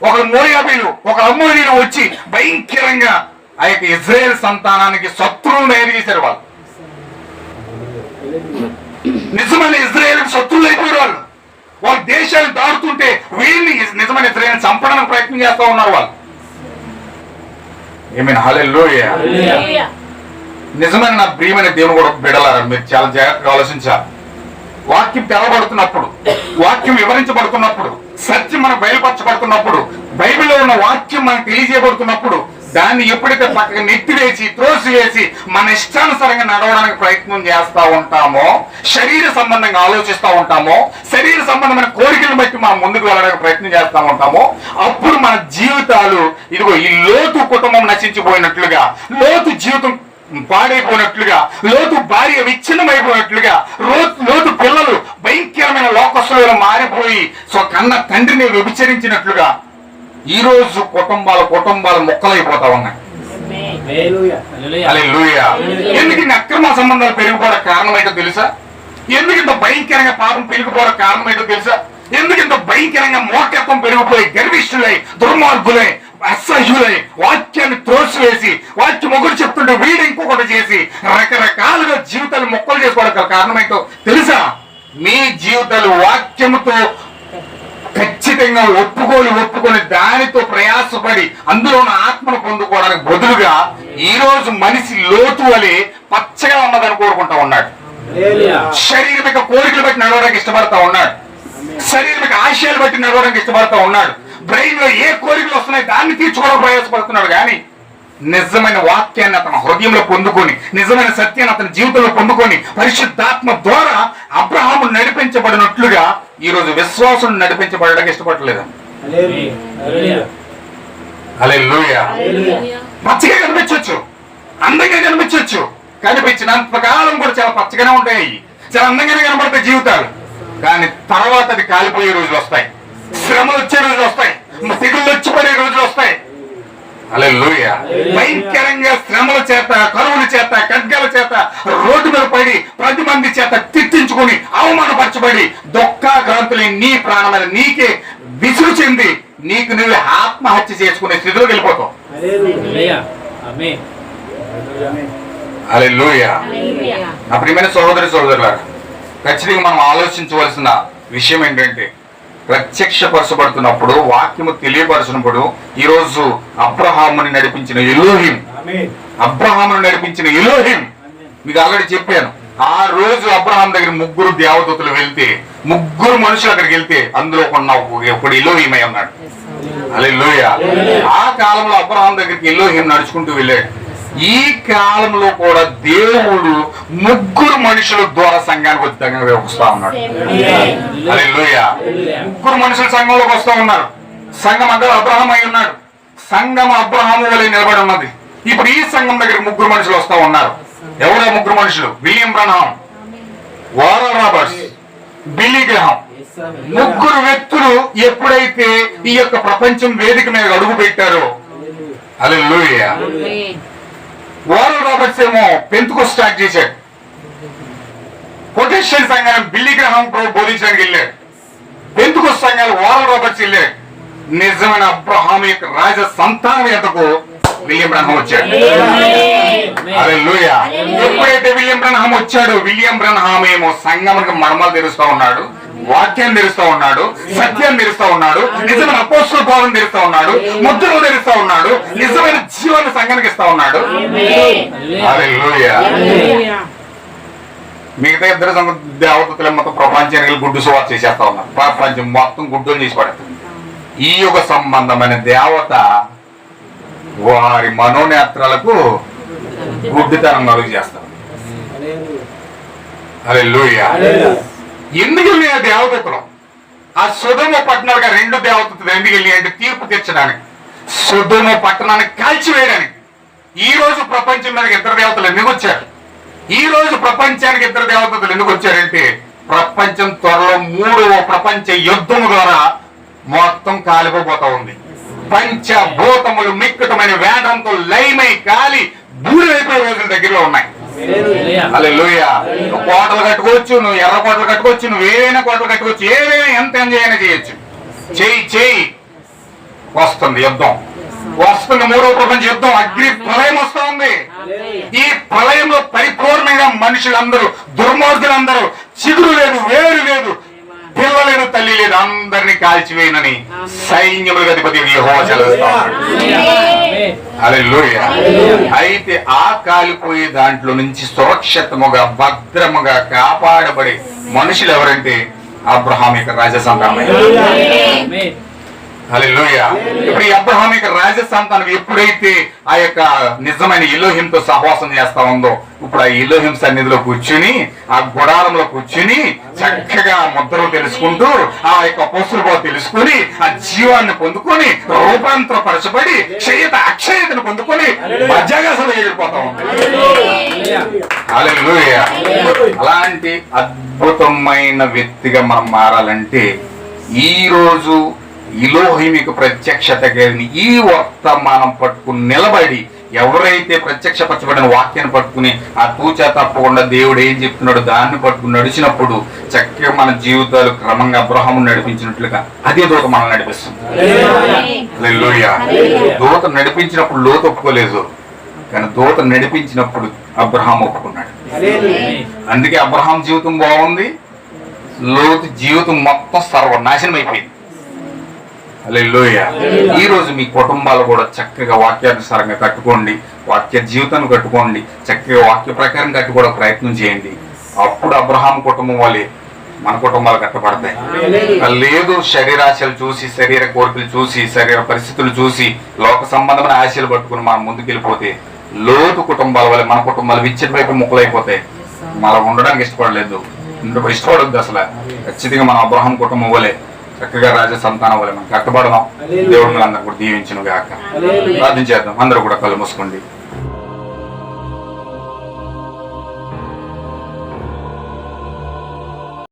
ఒకరు మోయాబీలు ఒకరు అమ్మోనీలు వచ్చి భయంకరంగా ఆ యొక్క ఇజ్రాయెల్ సంతానానికి శత్రువులు తయారు చేశారు. వాళ్ళు నిజమైన ఇజ్రాయెల్ శత్రువులు అయిపోయారు. వాళ్ళ దేశాలు దాడుతుంటే వీళ్ళని నిజమైన ఇజ్రాయెల్ చంపడానికి ప్రయత్నం చేస్తా ఉన్నారు వాళ్ళు. ఆమేన్. హల్లెలూయా. నిజమైన నా ప్రియమైన దేవుని కూడా బిడలారా, మీరు చాలా జాగ్రత్తగా ఆలోచించాలి. వాక్యం తెరవబడుతున్నప్పుడు, వాక్యం వివరించబడుతున్నప్పుడు, సత్యం మనకు బయలుపరచబడుతున్నప్పుడు, బైబిల్లో ఉన్న వాక్యం మనకు తెలియజేయబడుతున్నప్పుడు దాన్ని ఎప్పుడైతే పక్కన నెత్తివేసి త్రోసివేసి మన ఇష్టానుసారంగా నడవడానికి ప్రయత్నం చేస్తా ఉంటామో, శరీర సంబంధంగా ఆలోచిస్తూ ఉంటామో, శరీర సంబంధమైన కోరికలను బట్టి మనం ముందుకు వెళ్ళడానికి ప్రయత్నం చేస్తూ ఉంటామో, అప్పుడు మన జీవితాలు ఇదిగో ఈ లోతు కుటుంబం నశించిపోయినట్లుగా, లోతు జీవితం పాడైపోయినట్లుగా, లోతు భార్య విచ్ఛిన్నమైపోయినట్లుగా, లోతు పిల్లలు భయంకరమైన లోకస్తులు మారిపోయి కన్న తండ్రిని వ్యభిచరించినట్లుగా ఈ రోజు కుటుంబాలు ముక్కలైపోతా ఉన్నాయి. హల్లెలూయా. ఎందుకు అక్రమ సంబంధాలు పెరిగిపోవడానికి కారణం ఏంటో తెలుసా? ఎందుకు ఇంత భయంకరంగా పాపం పెరిగిపోవడానికి కారణం ఏంటో తెలుసా? ఎందుకు ఇంత భయంకరంగా మూర్ఖత్వం పెరిగిపోయి గర్విష్ఠులై, దుర్మార్గులై, అసహ్యులై, వాక్యాన్ని త్రోసివేసి, వాక్యం ఒకటి చెప్తుంటే వీడు ఇంకొకటి చేసి రకరకాలుగా జీవితాలు మొక్కలు చేసుకోవడానికి కారణం ఏంటో తెలుసా? మీ జీవితాలు వాక్యముతో ఖచ్చితంగా ఒప్పుకొని దానితో ప్రయాసపడి అందులో ఉన్న ఆత్మను పొందుకోవడానికి బదులుగా ఈ రోజు మనిషి లోతు వలె పచ్చగా ఉన్నదని కోరుకుంటా ఉన్నాడు. శారీరక కోరికలు బట్టి నడవడానికి ఇష్టపడతా ఉన్నాడు. శారీరక ఆశయాలు బట్టి నడవడానికి ఇష్టపడతా ఉన్నాడు. బ్రెయిన్ లో ఏ కోరికలు వస్తున్నాయి దాన్ని తీర్చుకోవడం ప్రయాసపడుతున్నాడు. కానీ నిజమైన వాక్యాన్ని అతను హృదయంలో పొందుకొని, నిజమైన సత్యాన్ని అతని జీవితంలో పొందుకొని పరిశుద్ధాత్మ ద్వారా అబ్రహాము నడిపించబడినట్లుగా ఈ రోజు విశ్వాసం నడిపించబడడానికి ఇష్టపడలేదు. హల్లెలూయా. పచ్చగా కనిపించవచ్చు, అందంగా కనిపించవచ్చు, కనిపించినంత కాలం కూడా చాలా పచ్చగానే ఉంటాయి, చాలా అందంగానే కనబడతాయి జీవితాలు. కానీ తర్వాత అది కాలిపోయే రోజులు వస్తాయి, శ్రమలు వచ్చే రోజులు వస్తాయి, తెగుళ్ళు వచ్చి పడే రోజులు వస్తాయి. హల్లెలూయా. భయంకరంగా శ్రమల చేత, కరువుల చేత, ఖడ్గాల చేత రోడ్డు మీద పడి 10 మంది చేత తిట్టించుకుని అవమానపరచబడి దుఃఖాక్రాంతులై నీ ప్రాణమైన నీకే విసుగు చెంది నీకు నువ్వు ఆత్మహత్య చేసుకునే స్థితిలోకి వెళ్ళిపోతావు. హల్లెలూయా. నా ప్రియమైన సోదరులారా, ఖచ్చితంగా మనం ఆలోచించవలసిన విషయం ఏంటంటే, ప్రత్యక్షపరచబడుతున్నప్పుడు, వాక్యము తెలియపరచినప్పుడు ఈ రోజు అబ్రహాముని నడిపించిన ఎలోహిం, అబ్రహామును నడిపించిన ఎలోహిం మీకు ఆల్రెడీ చెప్పాను. ఆ రోజు అబ్రహాం దగ్గర 3 దేవదూతలు వెళ్తే, 3 మనుషులు అక్కడికి వెళ్తే అందులో ఒకడు ఎలోహిమై ఉన్నాడు. హల్లెలూయా. ఆ కాలంలో అబ్రహాం దగ్గరికి ఎలోహిం నడుచుకుంటూ వెళ్ళాడు. ఈ కాలంలో కూడా దేవుడు 3 మనుషుల ద్వారా సంఘానికి వస్తా ఉన్నాడు. హల్లెలూయా. 3 మనుషులు సంఘంలోకి వస్తా ఉన్నారు. సంఘం అంతా అబ్రహాం అయి ఉన్నాడు. సంఘం అబ్రహాము వలె నిలబడి ఉన్నది. ఇప్పుడు ఈ సంఘం దగ్గర 3 మనుషులు వస్తా ఉన్నారు. ఎవరో 3 మనుషులు? William బ్రన్హామ్, వారల్ Roberts, Billy గ్రహాం. 3 వ్యక్తులు ఎప్పుడైతే ఈ యొక్క ప్రపంచం వేదిక మీద అడుగు పెట్టారో, హల్లెలూయా, వారల్ రాబర్ట్స్ ఏమో పెంతుకోస్తు స్టార్ట్ చేశాడు. పొటెన్షియల్ సంఘాన్ని బిల్లీ గ్రహాం బోధించడానికి వెళ్ళాడు. పెంతుకోస్తు సంఘాలు వారల్ రాబర్ట్స్ వెళ్ళాడు. నిజమైన అబ్రహాం యొక్క రాజ సంతానం ఎంతకు విలియం బ్రన్హాం వచ్చాడు. హల్లెలూయా. ఎప్పుడైతే విలియం బ్రన్హాం వచ్చాడో, విలియం బ్రన్హాం ఏమో సంఘానికి మర్మాలు తెరుస్తా ఉన్నాడు. వాక్యాన్ని తెరుస్తా ఉన్నాడు, సత్యాన్ని తెరుస్తా ఉన్నాడు, నిజమైన అపోస్తుల భావం తెరుస్తా ఉన్నాడు, ముద్రలు తెరుస్తా ఉన్నాడు, నిజమైన జీవాన్ని సంఘానికి ఇస్తా ఉన్నాడు. హల్లెలూయా. మిగతా ఇద్దరు దేవతలు మొత్తం ప్రపంచానికి గుడ్డు సువార్త చేసేస్తా ఉన్నారు. ప్రపంచం మొత్తం గుడ్డుని చేసి పడుతుంది. ఈ యుగ సంబంధమైన దేవత వారి మనోనేత్రాలకు గుడ్డితనం కలుగు చేస్తారు. హల్లెలూయా. ఎందుకు వెళ్ళి ఆ దేవతలు ఆ సొదొమ పట్టణాలుగా 2 దేవతలు ఎందుకు వెళ్ళి అంటే తీర్పు తీర్చడానికి, సొదొమ పట్టణాన్ని కాల్చివేయడానికి. ఈ రోజు ప్రపంచం మీదకి 2 దేవతలు ఎందుకు వచ్చారు? ఈ రోజు ప్రపంచానికి 2 దేవతలు ఎందుకు వచ్చారంటే ప్రపంచం త్వరలో 3వ ప్రపంచ యుద్ధం ద్వారా మొత్తం కాలిపోతా ఉంది. పంచభూతములు మిక్కుటమైన వేదంతో లయమై కాలి బూడిదైపోయే రోజుల దగ్గరలో ఉన్నాయి. హల్లెలూయా. నువ్వు కోటలు కట్టుకోవచ్చు, నువ్వు ఎర్ర కోటలు కట్టుకోవచ్చు, నువ్వు ఏవైనా కోటలు కట్టుకోవచ్చు, ఏవైనా ఎంత ఎంజాయ్ అయినా చేయొచ్చు. చెయ్యి వస్తుంది యుద్ధం, వస్తుంది 3వ ప్రపంచ యుద్ధం. అగ్ని ప్రళయం వస్తా ఉంది. ఈ ప్రళయంలో పరిపూర్ణంగా మనుషులందరూ, దుర్మార్గులందరూ, చిగురు లేదు, వేరు లేదు, పిల్ల లేదు, తల్లి లేదు, అందరినీ కాల్చివేయనని సైన్యములకు అధిపతి యెహోవా సెలవిస్తా ఉన్నాడు. హల్లెలూయా. అయితే ఆ కాలిపోయే దాంట్లో నుంచి సురక్షితముగా భద్రముగా కాపాడబడే మనుషులు ఎవరంటే అబ్రహాం యొక్క రాజ సంతానమే. హల్లెలూయా. ఇప్పుడు ఈ అబ్రహాం యొక్క రాజ సంతానం ఎప్పుడైతే ఆ యొక్క నిజమైన ఎలోహింతో సహవాసం చేస్తా ఉందో, ఇప్పుడు ఆ ఎలోహిం సన్నిధిలో కూర్చుని, ఆ గుడారంలో కూర్చుని చక్కగా ముద్రలు తెలుసుకుంటూ, ఆ యొక్క అపోస్తుల తెలుసుకుని, ఆ జీవాన్ని పొందుకొని, రూపాంతరపరచబడి అక్షయతను పొందుకొని మధ్యాగాసంలో ఎగిరిపోతా ఉంది. హల్లెలూయా. అలాంటి అద్భుతమైన వ్యక్తిగా మనం మారాలంటే ఈ రోజు ఎలోహిమికి ప్రత్యక్షత కలిగిన ఈ వర్తమానం పట్టుకుని నిలబడి, ఎవరైతే ప్రత్యక్షపరచబడిన వాక్యాన్ని పట్టుకుని ఆ తూచా తప్పకుండా దేవుడు ఏం చెప్తున్నాడు దాన్ని పట్టుకుని నడిచినప్పుడు చక్కగా మన జీవితాలు క్రమంగా అబ్రహాము నడిపించినట్లుగా అదే దూత మనల్ని నడిపిస్తుంది. హల్లెలూయా. దూత నడిపించినప్పుడు లోతు ఒప్పుకోలేదు, కానీ దూత నడిపించినప్పుడు అబ్రహాం ఒప్పుకున్నాడు. అందుకే అబ్రహాం జీవితం బాగుంది, లోతు జీవితం మొత్తం సర్వనాశనం అయిపోయింది. హల్లెలూయా. ఈ రోజు మీ కుటుంబాలు కూడా చక్కగా వాక్యానుసారంగా కట్టుకోండి, వాక్య జీవితాన్ని కట్టుకోండి, చక్కగా వాక్య ప్రకారం కట్టుకోవడం ప్రయత్నం చేయండి. అప్పుడు అబ్రహాం కుటుంబం వాళ్ళే మన కుటుంబాలు కట్టబడతాయి. లేదు శరీరాశలు చూసి, శరీర కోరికలు చూసి, శరీర పరిస్థితులు చూసి, లోక సంబంధమైన ఆశలు పట్టుకుని మనం ముందుకెళ్ళిపోతే లోతు కుటుంబాల వల్ల మన కుటుంబాలు విచ్ఛిన్న వైపు ముక్కలైపోతాయి. మనం ఉండడానికి ఇష్టపడలేదు, ఇష్టపడద్దు అసలు. ఖచ్చితంగా మన అబ్రహాం కుటుంబం వల్లే చక్కగా రాజ సంతానం వల్ల మనం కట్టబడదాం. దేవుడు అందరూ కూడా దీవించును గాక. ప్రార్థన చేద్దాం. అందరూ కూడా కళ్ళు మూసుకోండి.